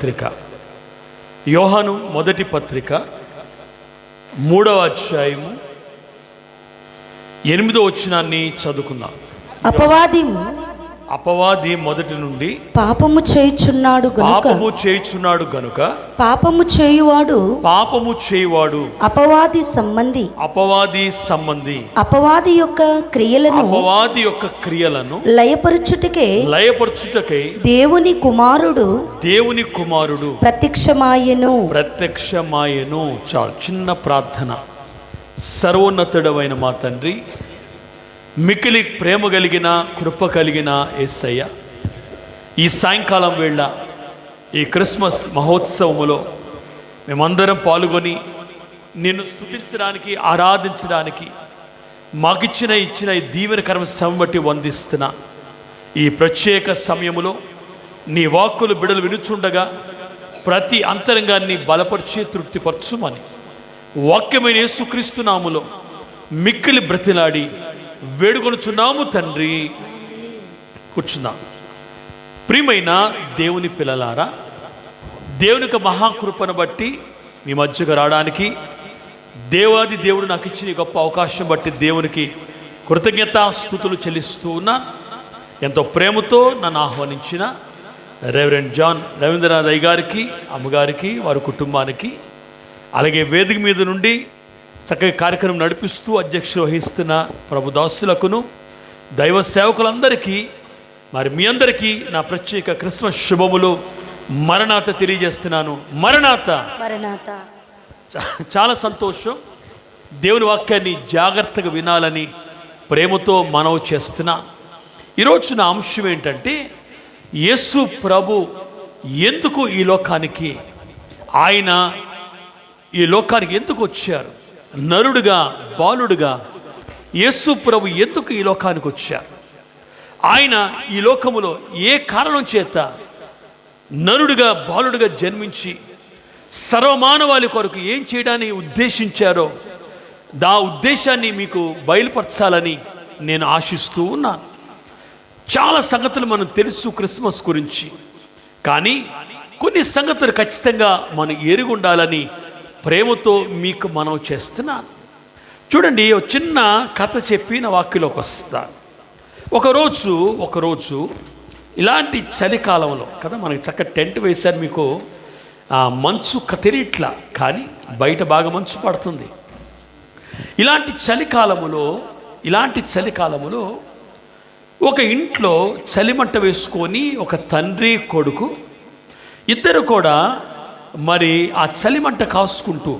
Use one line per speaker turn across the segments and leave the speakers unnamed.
పత్రిక యోహాను మొదటి పత్రిక 3వ అధ్యాయము 8వ వచనాన్ని చదువుకుందాం. అపవాది మొదటి నుండి
పాపము చేయుచున్నాడు
గనుక
పాపము చేయువాడు అపవాది సంబంధి అపవాది యొక్క క్రియలను లయపరచుటకై దేవుని కుమారుడు ప్రత్యక్షమాయెను.
చాలు చిన్న ప్రార్థన. సర్వోన్నతుడవైన మా తండ్రి, మికిలి ప్రేమ కలిగిన కృప కలిగిన యేసయ్య, ఈ సాయంకాలం వేళ ఈ క్రిస్మస్ మహోత్సవములో మేమందరం పాల్గొని నిన్ను స్తుతించడానికి ఆరాధించడానికి మాకిచ్చిన ఈ దీవెనకరమైన సమయం బట్టి వందిస్తున్నా. ఈ ప్రత్యేక సమయములో నీ వాక్కులు బిడలు వినుచుండగా ప్రతి అంతరంగాన్ని బలపరిచి తృప్తిపరచుమని వాక్యమైన యేసుక్రీస్తు నామములో మిక్కిలి బ్రతిలాడి వేడుకొనుచున్నాము తండ్రి. కూర్చుందాం. ప్రియమైన దేవుని పిల్లలారా, దేవుని యొక్క మహాకృపను బట్టి మీ మధ్యకు రావడానికి దేవాది దేవుడు నాకు ఇచ్చిన గొప్ప అవకాశం బట్టి దేవునికి కృతజ్ఞతాస్తుతులు చెల్లిస్తూ ఉన్నా. ఎంతో ప్రేమతో నన్ను ఆహ్వానించిన రెవరెండ్ జాన్ రవీంద్రనాథ్ అయ్య గారికి, అమ్మగారికి, వారి కుటుంబానికి, అలాగే వేదిక మీద నుండి చక్కగా కార్యక్రమం నడిపిస్తూ అధ్యక్షత వహిస్తున్న ప్రభుదాసులకును, దైవ సేవకులందరికీ, మరి మీ అందరికీ నా ప్రత్యేక క్రిస్మస్ శుభములు, మరణాత తెలియజేస్తున్నాను. మరణాత. చాలా సంతోషం. దేవుని వాక్యాన్ని జాగ్రత్తగా వినాలని ప్రేమతో మనవి చేస్తున్నా. ఈరోజు నా అంశం ఏంటంటే, యేసు ప్రభు ఎందుకు ఈ లోకానికి, ఆయన ఈ లోకానికి ఎందుకు వచ్చారు, నరుడుగా బాలుడుగా యేసు ప్రభు ఎందుకు ఈ లోకానికి వచ్చారు, ఆయన ఈ లోకములో ఏ కారణం చేత నరుడుగా బాలుడుగా జన్మించి సర్వమానవాళి కొరకు ఏం చేయడానికి ఉద్దేశించారో దా ఉద్దేశాన్ని మీకు బయలుపరచాలని నేను ఆశిస్తూ ఉన్నాను. చాలా సంగతులు మనం తెలుసు క్రిస్మస్ గురించి, కానీ కొన్ని సంగతులు ఖచ్చితంగా మనం ఎరిగి ఉండాలని ప్రేమతో మీకు మనం చేస్తున్నాను. చూడండి, ఒక చిన్న కథ చెప్పి నా వాక్యలోకి వస్తా. ఒకరోజు ఇలాంటి చలికాలంలో కదా, మనకి చక్కగా టెంట్ వేశారు, మీకు మంచు తెలియట్లా, కానీ బయట బాగా మంచు పడుతుంది. ఇలాంటి చలికాలములో ఒక ఇంట్లో చలిమంట వేసుకొని ఒక తండ్రి కొడుకు ఇద్దరు కూడా మరి ఆ చలిమంట కాసుకుంటూ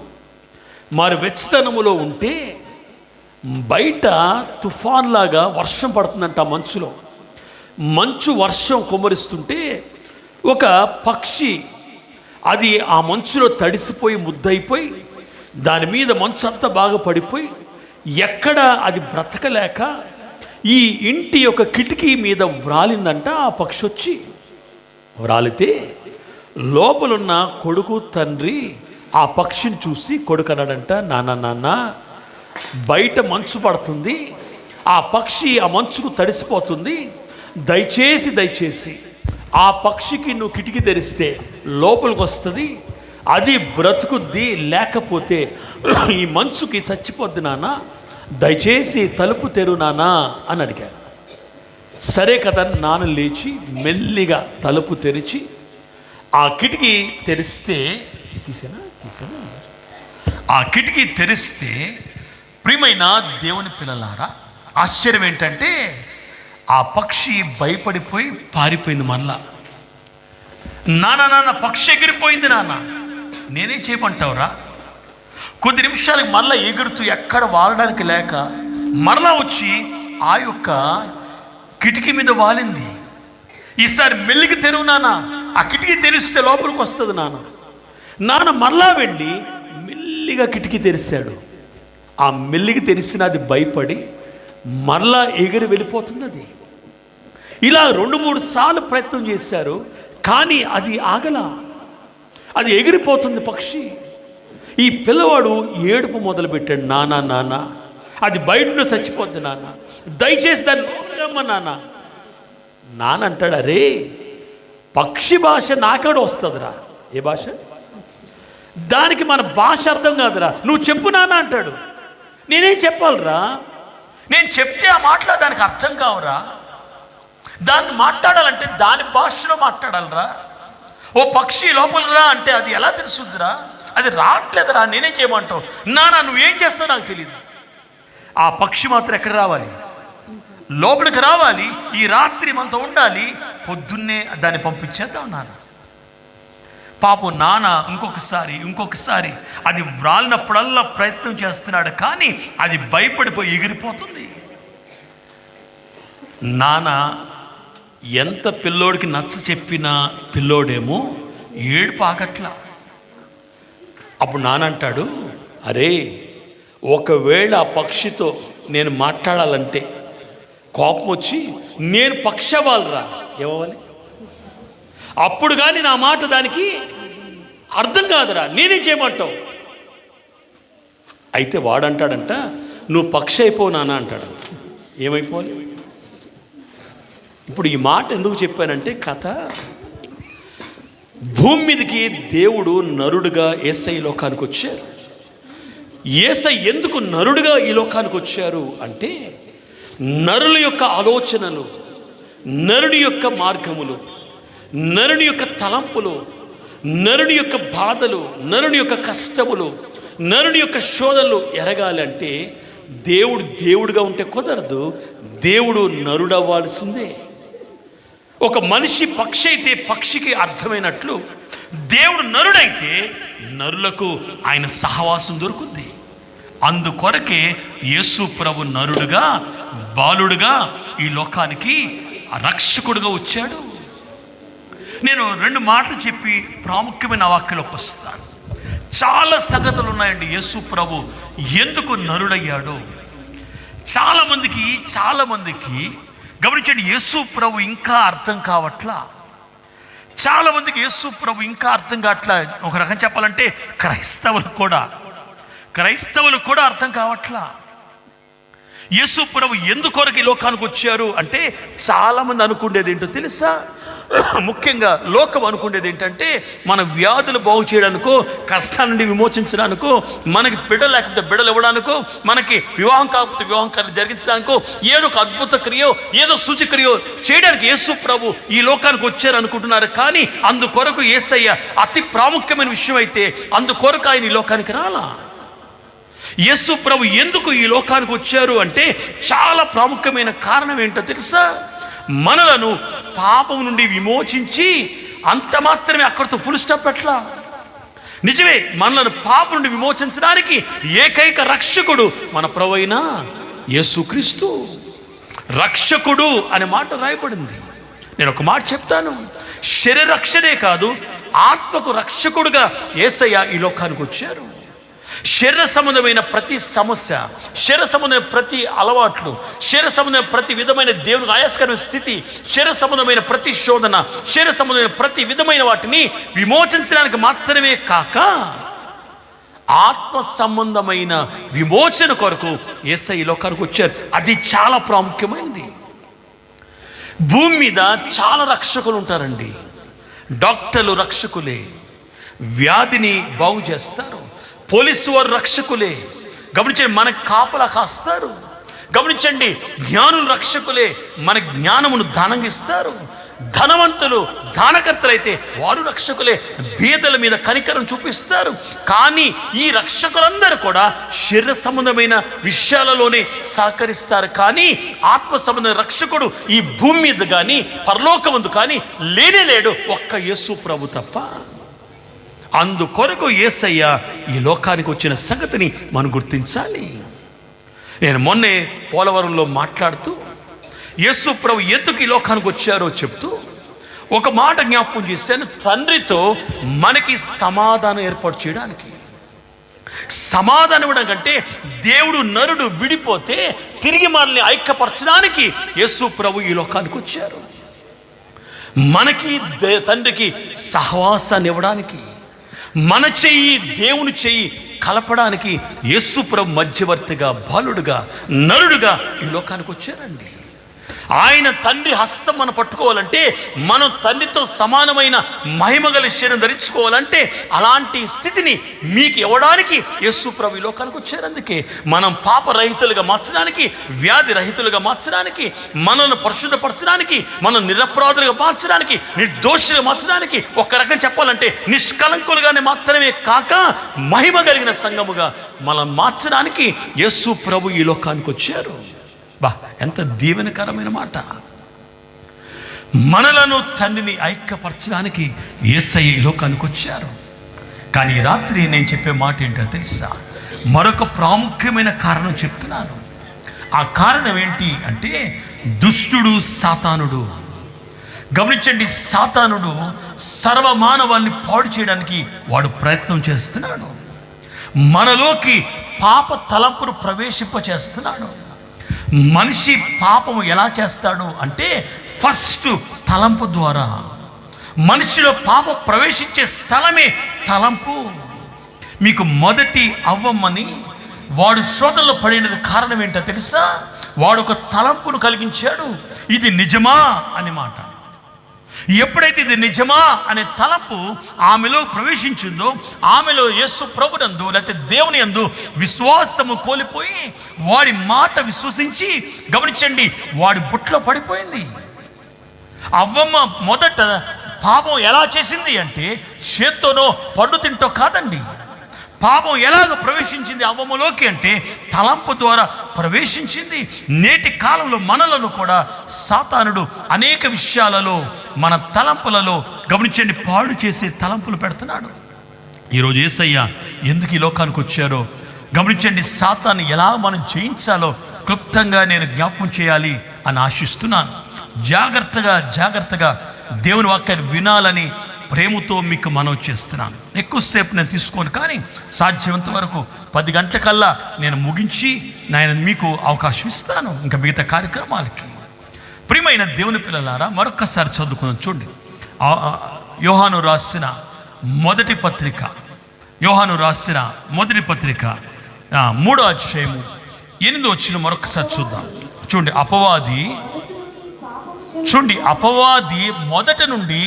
మరి వెచ్చదనములో ఉంటే బయట తుఫాన్లాగా వర్షం పడుతుందంట. వర్షం కుమ్మరిస్తుంటే ఒక పక్షి అది ఆ మంచులో తడిసిపోయి ముద్దయిపోయి దాని మీద మంచు అంతా బాగా పడిపోయి ఎక్కడ అది బ్రతకలేక ఈ ఇంటి యొక్క కిటికీ మీద వ్రాలిందంట. ఆ పక్షి వచ్చి వ్రాలితే లోపలున్న కొడుకు తండ్రి ఆ పక్షిని చూసి కొడుకు అన్నాడంట, నాన్న బయట మంచు పడుతుంది, ఆ పక్షి ఆ మంచుకు తడిసిపోతుంది, దయచేసి ఆ పక్షికి నువ్వు కిటికీ తెరిస్తే లోపలికి వస్తుంది, అది బ్రతుకుద్ది, లేకపోతే ఈ మంచుకి చచ్చిపోద్ది నాన్న, దయచేసి తలుపు తెరు నాన్న అని అడిగారు. సరే కదా, నాన్న లేచి మెల్లిగా తలుపు తెరిచి ఆ కిటికీ తెరిస్తే ప్రియమైన దేవుని పిల్లలారా, ఆశ్చర్యం ఏంటంటే ఆ పక్షి భయపడిపోయి పారిపోయింది. మళ్ళా నాన్న పక్షి ఎగిరిపోయింది నాన్న, నేనేం చేయమంటావురా? కొద్ది నిమిషాలకు మళ్ళీ ఎగురుతూ ఎక్కడ వాలడానికి లేక మరలా వచ్చి ఆ యొక్క కిటికీ మీద వాలింది. ఈసారి మెల్లికి తెరువు నాన్న, ఆ కిటికీ తెరిస్తే లోపలికి వస్తుంది నాన్న మరలా వెళ్ళి మెల్లిగా కిటికీ తెరిచాడు. ఆ మెల్లికి తెరిసిన అది భయపడి మరలా ఎగిరి వెళ్ళిపోతుంది. అది ఇలా 2-3 సార్లు ప్రయత్నం చేశారు, కానీ అది ఆగల, అది ఎగిరిపోతుంది పక్షి. ఈ పిల్లవాడు ఏడుపు మొదలుపెట్టాడు, నాన్న అది బయటలో చచ్చిపోద్ది నాన్న, దయచేసి దాన్ని లోపలమ్మ నాన్న అంటాడు, అరే పక్షి భాష నాకెడ వస్తుందిరా, ఏ భాష? దానికి మన భాష అర్థం కాదురా. నువ్వు చెప్పు నాన్న అంటాడు. నేనేం చెప్పాలిరా? నేను చెప్తే ఆ మాటలు దానికి అర్థం కావురా. దాన్ని మాట్లాడాలంటే దాని భాషలో మాట్లాడాలిరా. ఓ పక్షి లోపల రా అంటే అది ఎలా తెలుసుద్దిరా? అది రావట్లేదురా. నేనేం చేయమంటావు? నాన్న నువ్వేం చేస్తావు నాకు తెలియదు. ఆ పక్షి మాత్రం ఎక్కడ రావాలి? లోపలికి రావాలి. ఈ రాత్రి మనతో ఉండాలి. పొద్దున్నే దాన్ని పంపించేద్దాం నాన్న. పాపం నాన్న ఇంకొకసారి అది వ్రాలినప్పుడల్లా ప్రయత్నం చేస్తున్నాడు, కానీ అది భయపడిపోయి ఎగిరిపోతుంది. నాన్న ఎంత పిల్లోడికి నచ్చ చెప్పినా పిల్లోడేమో ఏడుపు ఆగట్లా. అప్పుడు నాన్న అంటాడు, అరే ఒకవేళ ఆ పక్షితో నేను మాట్లాడాలంటే కోపం వచ్చి నేను పక్షి అవ్వాలిరా. ఏమవ్వాలి? అప్పుడు కానీ నా మాట దానికి అర్థం కాదురా. నేనేం చేయమంటావు? అయితే వాడంటాడంట, నువ్వు పక్షి అయిపోవు నాన్న అంటాడంట. ఏమైపోవాలి? ఇప్పుడు ఈ మాట ఎందుకు చెప్పానంటే, కథ భూమి మీదకి దేవుడు నరుడుగా యేసయ్య లోకానికి వచ్చారు. యేసయ్య ఎందుకు నరుడుగా ఈ లోకానికి వచ్చారు అంటే, నరుల యొక్క ఆలోచనలు, నరుని యొక్క మార్గములు, నరుని యొక్క తలంపులు, నరుని యొక్క బాధలు, నరుని యొక్క కష్టములు, నరుని యొక్క శోధనలు ఎరగాలి అంటే దేవుడుగా ఉంటే కుదరదు. దేవుడు నరుడవ్వాల్సిందే. ఒక మనిషి పక్షి అయితే పక్షికి అర్థమైనట్లు దేవుడు నరుడైతే నరులకు ఆయన సహవాసం దొరుకుద్ది. అందుకొరకే యేసు ప్రభు నరుడుగా, బాలుడుగా ఈ లోకానికి రక్షకుడుగా వచ్చాడు. నేను 2 మాటలు చెప్పి ప్రాముఖ్యమైన వాక్యంలోకి వస్తాను. చాలా సంగతులు ఉన్నాయండి యేసు ప్రభు ఎందుకు నరుడయ్యాడు. చాలామందికి గమనించండి, యేసు ప్రభు ఇంకా అర్థం కావట్లా. చాలామందికి యేసు ప్రభు ఇంకా అర్థం కావట్లా. ఒక రకం చెప్పాలంటే క్రైస్తవులు కూడా అర్థం కావట్లా. యేసు ప్రభు ఎందుకొరకు ఈ లోకానికి వచ్చారు అంటే, చాలామంది అనుకునేది ఏంటో తెలుసా? ముఖ్యంగా లోకం అనుకునేది ఏంటంటే, మన వ్యాధులు బాగు చేయడానికో, కష్టాల నుండి విమోచించడానికో, మనకి బిడ్డలు లేకపోతే బిడ్డలు ఇవ్వడానికో, మనకి వివాహం కాకపోతే వివాహం జరిగించడానికో, ఏదో ఒక అద్భుత క్రియో, ఏదో సూచక్రియో చేయడానికి యేసు ప్రభు ఈ లోకానికి వచ్చారు అనుకుంటున్నారు. కానీ అందుకొరకు యేసయ్య అతి ప్రాముఖ్యమైన విషయం అయితే, అందుకొరకు ఆయన ఈ లోకానికి రాలా. యేసు ప్రభు ఎందుకు ఈ లోకానికి వచ్చారు అంటే, చాలా ప్రాముఖ్యమైన కారణం ఏంటో తెలుసా? మనలను పాపం నుండి విమోచించి, అంత మాత్రమే అక్కడితో ఫుల్ స్టాప్ పెట్టలా. నిజమే, మనలను పాపం నుండి విమోచించడానికి ఏకైక రక్షకుడు మన ప్రభువైన యేసుక్రీస్తు. రక్షకుడు అనే మాట రాయబడింది. నేను ఒక మాట చెప్తాను, శరీర రక్షణే కాదు, ఆత్మకు రక్షకుడుగా యేసయ్య ఈ లోకానికి వచ్చారు. శరీర సంబంధమైన ప్రతి సమస్య, శరీర సంబంధమైన ప్రతి అలవాట్లు, శరీర సంబంధమైన ప్రతి విధమైన దేవునికి ఆయాస్కరమైన స్థితి, శరీర సంబంధమైన ప్రతి శోధన, శరీర సంబంధమైన ప్రతి విధమైన వాటిని విమోచించడానికి మాత్రమే కాక, ఆత్మ సంబంధమైన విమోచన కొరకు యేసయ్య ఈ లోకానికి వచ్చారు. అది చాలా ప్రాముఖ్యమైనది. భూమి మీద చాలా రక్షకులు ఉంటారండి. డాక్టర్లు రక్షకులే, వ్యాధిని బాగు చేస్తారు. పోలీసు వారు రక్షకులే, గమనించండి, మనకు కాపలా కాస్తారు. గమనించండి, జ్ఞానులు రక్షకులే, మన జ్ఞానమును దానంగిస్తారు. ధనవంతులు దానకర్తలైతే వారు రక్షకులే, బీదల మీద కనికరం చూపిస్తారు. కానీ ఈ రక్షకులందరూ కూడా శరీర సంబంధమైన విషయాలలోనే సహకరిస్తారు. కానీ ఆత్మ సంబంధమైన రక్షకుడు ఈ భూమి మీద కానీ పరలోకమందు కానీ లేడు, ఒక్క యేసు ప్రభు తప్ప. అందుకొరకు యేసయ్య ఈ లోకానికి వచ్చిన సంగతిని మనం గుర్తించాలి. నేను మొన్నే పోలవరంలో మాట్లాడుతూ యేసు ప్రభు ఎందుకు ఈ లోకానికి వచ్చారో చెప్తూ ఒక మాట జ్ఞాపకం చేశాను. తండ్రితో మనకి సమాధానం ఏర్పాటు చేయడానికి. సమాధానం ఇవ్వడం కంటే, దేవుడు నరుడు విడిపోతే తిరిగి మనల్ని ఐక్యపరచడానికి యేసు ప్రభు ఈ లోకానికి వచ్చారు. మనకి తండ్రికి సహవాసాన్ని ఇవ్వడానికి, మన చెయ్యి దేవుని చెయ్యి కలపడానికి యేసు ప్రభు మధ్యవర్తిగా, బాలుడుగా, నరుడుగా ఈ లోకానికి వచ్చారండి. ఆయన తండ్రి హస్తం మనం పట్టుకోవాలంటే, మనం తండ్రితో సమానమైన మహిమగల శరీరం ధరించుకోవాలంటే, అలాంటి స్థితిని మీకు ఇవ్వడానికి యేసు ప్రభు ఈ లోకానికి వచ్చారు. అందుకే మనం పాపరహితులుగా మార్చడానికి, వ్యాధి రహితులుగా మార్చడానికి, మనల్ని పరిశుద్ధపరచడానికి, మనం నిరపరాధులుగా మార్చడానికి, నిర్దోషులుగా మార్చడానికి, ఒక రకం చెప్పాలంటే నిష్కలంకులుగానే మాత్రమే కాక మహిమ కలిగిన సంఘముగా మనం మార్చడానికి యేసు ప్రభు ఈ లోకానికి వచ్చారు. బా, ఎంత దీవెనకరమైన మాట. మనలను తండ్రిని ఐక్యపరచడానికి యేసయ్య ఈ లోకానికి వచ్చారు. కానీ ఈ రాత్రి నేను చెప్పే మాట ఏంటో తెలుసా? మరొక ప్రాముఖ్యమైన కారణం చెప్తున్నాను. ఆ కారణం ఏంటి అంటే, దుష్టుడు సాతానుడు. గమనించండి, సాతానుడు సర్వమానవాన్ని పాడు చేయడానికి వాడు ప్రయత్నం చేస్తున్నాడు. మనలోకి పాప తలంపును ప్రవేశింపచేస్తున్నాడు. మనిషి పాపము ఎలా చేస్తాడు అంటే, ఫస్ట్ తలంపు ద్వారా. మనిషిలో పాపం ప్రవేశించే స్థలమే తలంపు. మీకు మొదటి అవ్వమ్మని వాడు శోధనలో పడిన కారణం ఏంటో తెలుసా? వాడు ఒక తలంపును కలిగించాడు, ఇది నిజమా అని మాట. ఎప్పుడైతే ఇది నిజమా అనే తలంపు ఆమెలో ప్రవేశించిందో, ఆమెలో యేసు ప్రభునందు లేకపోతే దేవుని యందు విశ్వాసము కోల్పోయి వాడి మాట విశ్వసించి, గమనించండి, వాడి బుట్లో పడిపోయింది. అవ్వమ్మ మొదట పాపం ఎలా చేసింది అంటే, చేత్తోనో పండు తింటో కాదండి. పాపం ఎలాగ ప్రవేశించింది అవ్వమ్మలోకి అంటే, తలంపు ద్వారా ప్రవేశించింది. నేటి కాలంలో మనలను కూడా సాతానుడు అనేక విషయాలలో, మన తలంపులలో, గమనించండి, పాడు చేసే తలంపులు పెడుతున్నాడు. ఈరోజు యేసయ్య ఎందుకు ఈ లోకానికి వచ్చారో గమనించండి. సాతాను ఎలా మనం జయించాలో క్లుప్తంగా నేను జ్ఞాపకం చేయాలి అని ఆశిస్తున్నాను. జాగ్రత్తగా దేవుని వాక్యాన్ని వినాలని ప్రేమతో మీకు మనవి చేస్తున్నాను. ఎక్కువసేపు నేను తీసుకోను, కానీ సాధ్యమంత వరకు 10 గంటలకల్లా నేను ముగించి నేను మీకు అవకాశం ఇస్తాను ఇంకా మిగతా కార్యక్రమాలకి. ప్రియమైన దేవుని పిల్లలారా, మరొక్కసారి చదువుకుందాం. చూడండి, యోహాను రాసిన మొదటి పత్రిక 3వ అధ్యాయము 8వ వచనం మరొకసారి చూద్దాం. చూడండి, అపవాది మొదట నుండి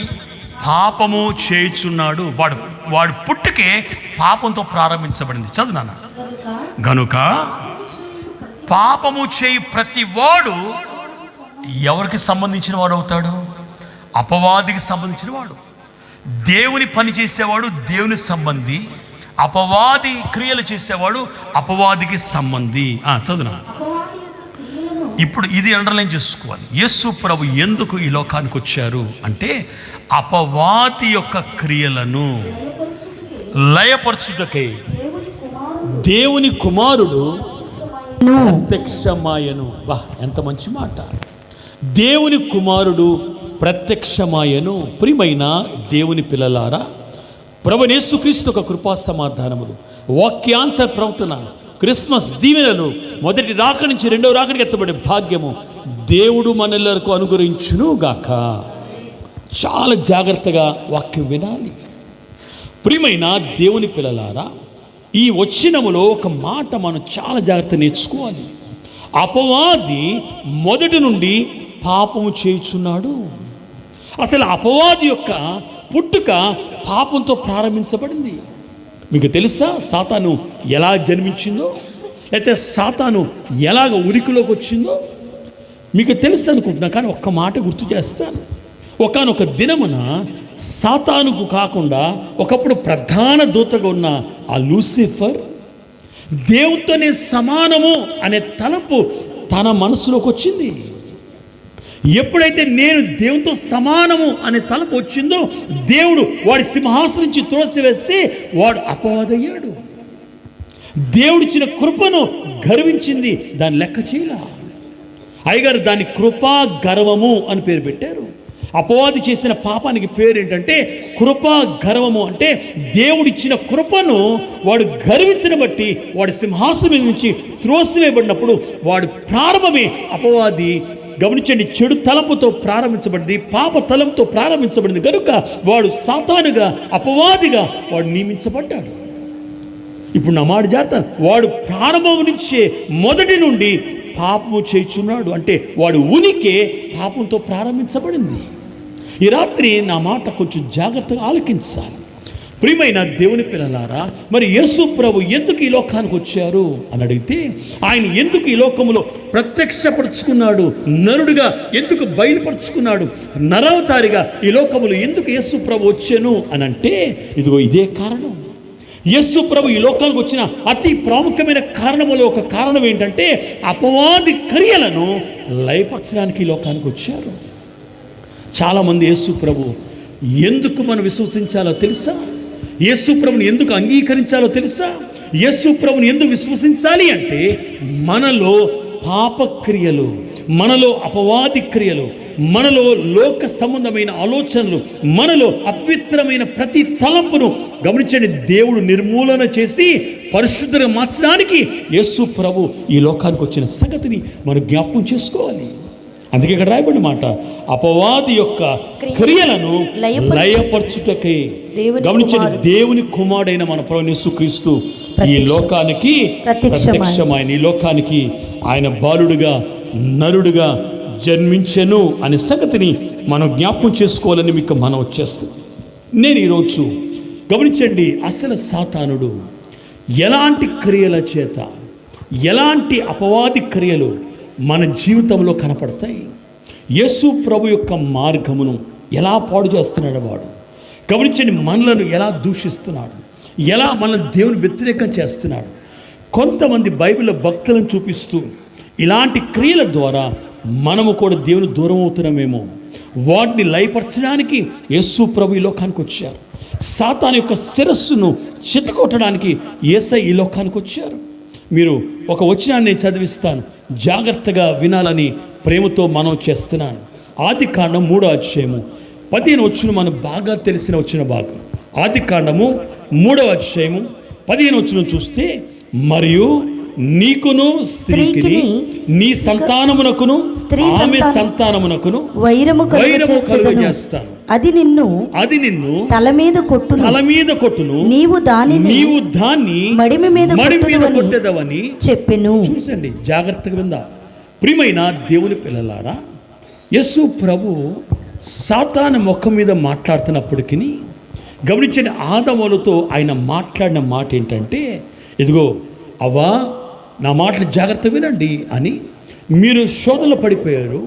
పాపము చేయుచున్నాడు. వాడు పుట్టుకే పాపంతో ప్రారంభించబడింది. చదువు నాన్న. గనుక పాపము చేయు ప్రతి వాడు ఎవరికి సంబంధించిన వాడు అవుతాడు? అపవాదికి సంబంధించిన వాడు. దేవుని పని చేసేవాడు దేవుని సంబంధి, అపవాది క్రియలు చేసేవాడు అపవాదికి సంబంధి. చదువునా. ఇప్పుడు ఇది అండర్లైన్ చేసుకోవాలి. యేసు ప్రభు ఎందుకు ఈ లోకానికి వచ్చారు అంటే, అపవాది యొక్క క్రియలను లయపరచుటకై దేవుని కుమారుడు ప్రత్యక్షమాయను. వా, ఎంత మంచి మాట! దేవుని కుమారుడు ప్రత్యక్షమాయను. ప్రియమైన దేవుని పిల్లలారా, ప్రభువైన యేసుక్రీస్తు యొక్క కృపా సమాధానములు, వాక్యాన్సర్ ప్రవర్తన, క్రిస్మస్ దీవెనలు, మొదటి రాక నుంచి రెండవ రాకడికి ఎత్తబడే భాగ్యము దేవుడు మనెల్లరికూ అనుగ్రహించును గాక. చాలా జాగ్రత్తగా వాక్యం వినాలి. ప్రియమైన దేవుని పిల్లలారా, ఈ వచనములో ఒక మాట మనం చాలా జాగ్రత్త నేర్చుకోవాలి. అపవాది మొదటి నుండి పాపము చేయుచున్నాడు. అసలు అపవాది యొక్క పుట్టుక పాపంతో ప్రారంభించబడింది. మీకు తెలుసా సాతాను ఎలా జన్మించిందో, లేకపోతే సాతాను ఎలాగ ఉనికిలోకి వచ్చిందో మీకు తెలుసు అనుకుంటున్నా. కానీ ఒక్క మాట గుర్తు చేస్తాను. ఒకానొక దినమున సాతానుకు కాకుండా ఒకప్పుడు ప్రధాన దూతగా ఉన్న ఆ లూసిఫర్ దేవునితోనే సమానము అనే తలంపు తన మనసులోకి వచ్చింది. ఎప్పుడైతే నేను దేవునితో సమానము అనే తలంపు వచ్చిందో, దేవుడు వాడి సింహాసనం నుంచి త్రోసివేస్తే వాడు అపవాదయ్యాడు. దేవుడిచ్చిన కృపను గర్వించింది, దాన్ని లెక్క చేయలా. అయ్యగారు దాన్ని కృపా గర్వము అని పేరు పెట్టారు. అపవాది చేసిన పాపానికి పేరు ఏంటంటే కృపా గర్వము. అంటే దేవుడిచ్చిన కృపను వాడు గర్వించిన బట్టి వాడి సింహాసనం నుంచి త్రోసివేయబడినప్పుడు వాడు ప్రారంభమే అపవాది. గమనించండి, చెడు తలంపుతో ప్రారంభించబడింది, పాప తలంతో ప్రారంభించబడింది కనుక వాడు సాతానుగా, అపవాదిగా వాడు నియమించబడ్డాడు. ఇప్పుడు నా మాట జాగ్రత్త, వాడు ప్రారంభం నుంచే మొదటి నుండి పాపము చేయుచున్నాడు అంటే వాడి ఉనికి పాపంతో ప్రారంభించబడింది. ఈ రాత్రి నా మాట కొంచెం జాగ్రత్తగా ఆలకించాలి. ప్రియమైన దేవుని పిల్లలారా, మరి యేసు ప్రభు ఎందుకు ఈ లోకానికి వచ్చారు అని అడిగితే, ఆయన ఎందుకు ఈ లోకములో ప్రత్యక్షపరుచుకున్నాడు, నరుడుగా ఎందుకు బయలుపరుచుకున్నాడు, నరవతారిగా ఈ లోకములో ఎందుకు యేసు ప్రభు వచ్చాను అని అంటే, ఇదిగో ఇదే కారణం. యేసు ప్రభు ఈ లోకానికి వచ్చిన అతి ప్రాముఖ్యమైన కారణములో ఒక కారణం ఏంటంటే, అపవాది క్రియలను లయపరచడానికి ఈ లోకానికి వచ్చారు. చాలామంది యేసు ప్రభు ఎందుకు మనం విశ్వసించాలో తెలుసా? యేసు ప్రభుని ఎందుకు అంగీకరించాలో తెలుసా? యేసు ప్రభుని ఎందుకు విశ్వసించాలి అంటే, మనలో పాపక్రియలు, మనలో అపవాది క్రియలు, మనలో లోక సంబంధమైన ఆలోచనలు, మనలో అపవిత్రమైన ప్రతి తలంపును గమనించండి, దేవుడు నిర్మూలన చేసి పరిశుద్ధంగా మార్చడానికి యేసు ప్రభు ఈ లోకానికి వచ్చిన సంగతిని మనం జ్ఞాపకం చేసుకోవాలి. అందుకే ఇక్కడ రాయబడిన మాట, అపవాది యొక్క క్రియలను లయపరచుటకై గమనించండి, దేవుని కుమారుడైన మన ప్రభువు యేసుక్రీస్తు ఈ లోకానికి ప్రత్యక్షమైన, ఈ లోకానికి ఆయన బాలుడుగా నరుడుగా జన్మించెను అనే సంగతిని మనం జ్ఞాపకం చేసుకోవాలని మీకు మనం వచ్చేస్తుంది. నేను ఈరోజు గమనించండి, అసలు సాతానుడు ఎలాంటి క్రియల చేత, ఎలాంటి అపవాది క్రియలు మన జీవితంలో కనపడతాయి, యేసు ప్రభు యొక్క మార్గమును ఎలా పాడు చేస్తున్నాడు వాడు, గమనించండి, మనలను ఎలా దూషిస్తున్నాడు, ఎలా మనల్ని దేవుని వ్యతిరేకం చేస్తున్నాడు. కొంతమంది బైబిల్లో భక్తులను చూపిస్తూ ఇలాంటి క్రియల ద్వారా మనము కూడా దేవుని దూరం అవుతున్నామేమో, వాటిని లయపరచడానికి యేసు ప్రభు ఈ లోకానికి వచ్చారు. సాతాను యొక్క శిరస్సును చితకొట్టడానికి యేసయ్య ఈ లోకానికి వచ్చారు. మీరు ఒక వచనాన్ని నేను చదివిస్తాను, జాగ్రత్తగా వినాలని ప్రేమతో మనం చేస్తున్నాను. ఆదికాండం 3వ అధ్యాయము 15వ వచనం మనకు బాగా తెలిసిన వచ్చిన భాగం. ఆదికాండము 3వ అధ్యాయము 15వ వచనం చూస్తే, మరియు నీకును స్త్రీకిని నీ సంతానమునకును ఆమె సంతానమునకును వైరము కలుగజేస్తాను.
అది నిన్ను తల మీద కొట్టును, నీవు దాన్ని మడిమి మీద కొట్టెదవని చెప్పెను.
చూసండి, జాగ్రత్తగా విందా. ప్రియమైన దేవుని పిల్లలారా, యేసు ప్రభు సాతాను ముఖం మీద మాట్లాడుతున్నప్పటికీ గమనించండి, ఆదములతో ఆయన మాట్లాడిన మాట ఏంటంటే, ఇదిగో అవ్వా, నా మాటలు జాగ్రత్త వినండి అని. మీరు శోధనలో పడిపోయారు,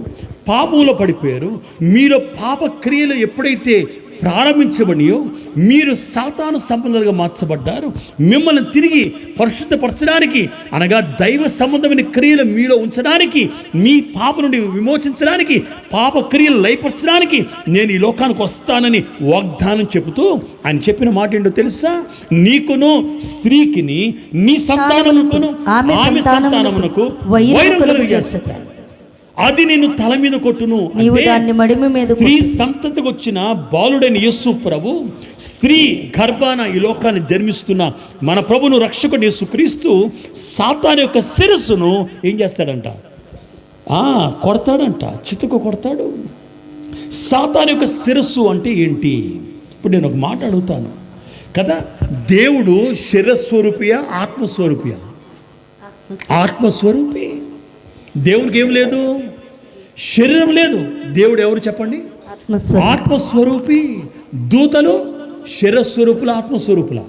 పాపంలో పడిపోయారు, మీరు పాప క్రియలు ఎప్పుడైతే ప్రారంభించబడియో మీరు సాతాను సంబంధాలుగా మార్చబడ్డారు. మిమ్మల్ని తిరిగి పరిశుద్ధపరచడానికి, అనగా దైవ సంబంధమైన క్రియలు మీలో ఉంచడానికి, మీ పాప నుండి విమోచించడానికి, పాప క్రియలు లయపరచడానికి నేను ఈ లోకానికి వస్తానని వాగ్దానం చెబుతూ ఆయన చెప్పిన మాట ఏంటో తెలుసా? నీకును స్త్రీకిని నీ సంతానమునకును ఆమె సంతానమునకు వైరం కలుగజేస్తాను. అది నిన్ను తల మీద కొట్టును. స్త్రీ సంతతికి వచ్చిన బాలుడైన యేసు ప్రభు స్త్రీ గర్భాన ఈ లోకాన్ని జన్మిస్తున్న మన ప్రభును రక్షకుడు యేసుక్రీస్తు సాతాను యొక్క శిరస్సును ఏం చేస్తాడంట? కొడతాడంట, చితుకు కొడతాడు. సాతాను యొక్క శిరస్సు అంటే ఏంటి? ఇప్పుడు నేను ఒక మాట అడుగుతాను కదా, దేవుడు శిరస్వరూపియా ఆత్మస్వరూపియా? ఆత్మస్వరూపి. దేవునికి ఏం లేదు, శరీరం లేదు. దేవుడు ఎవరు చెప్పండి? ఆత్మస్వరూపి. దూతలు శరీరస్వరూపుల, ఆత్మస్వరూపుల?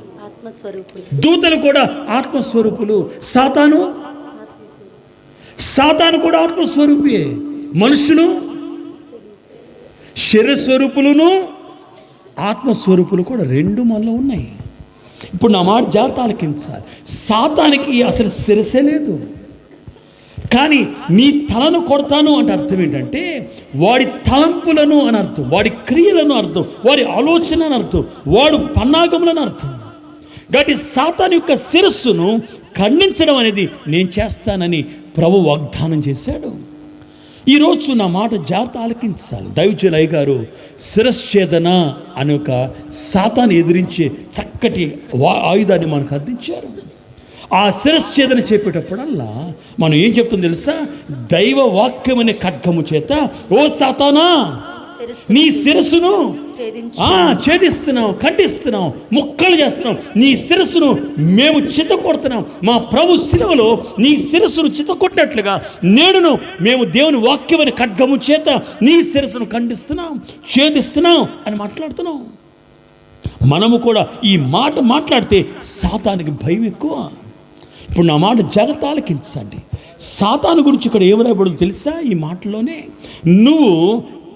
దూతలు కూడా ఆత్మస్వరూపులు. సాతాను కూడా ఆత్మస్వరూపియే. మనుషులు శరీరస్వరూపులను ఆత్మస్వరూపులు కూడా రెండు మనలో ఉన్నాయి. ఇప్పుడు నా మాట జాగ్రత్త ఆలకించాలి. సాతానికి అసలు శిరసే లేదు, కానీ నీ తలను కొడతాను అంటే అర్థం ఏంటంటే వాడి తలంపులను అని అర్థం, వాడి క్రియలను అర్థం, వాడి ఆలోచన అని అర్థం, వాడు పన్నాగములను అర్థం. కాబట్టి సాతాను యొక్క శిరస్సును ఖండించడం అనేది నేను చేస్తానని ప్రభు వాగ్దానం చేశాడు. ఈరోజు నా మాట జాగ్రత్త ఆలకించాలి. దైవజనులు అయ్యగారు శిరశ్ఛేదన అనే ఒక సాతాను ఎదిరించే చక్కటి ఆయుధాన్ని మనకు అందించారు. ఆ శిరశ్ఛేదన చెప్పేటప్పుడల్లా మనం ఏం చెప్తుంది తెలుసా? దైవ వాక్యం అనే ఖడ్గము చేత, ఓ సాతానా నీ శిరస్సును ఛేదిస్తున్నాం, ఖండిస్తున్నాం, ముక్కలు చేస్తున్నాం. నీ శిరస్సును మేము చితకొడుతున్నాం. మా ప్రభు శిలువలో నీ శిరస్సును చితకొట్టినట్లుగా నేడును మేము దేవుని వాక్యమైన ఖడ్గము చేత నీ శిరస్సును ఖండిస్తున్నాం, ఛేదిస్తున్నాం అని మాట్లాడుతున్నాం. మనము కూడా ఈ మాట మాట్లాడితే సాతానికి భయం ఎక్కువ. ఇప్పుడు నా మాట జాగ్రత్త ఆలకించండి. సాతాను గురించి ఇక్కడ ఏం రాయబడిందో తెలుసా? ఈ మాటలోనే నువ్వు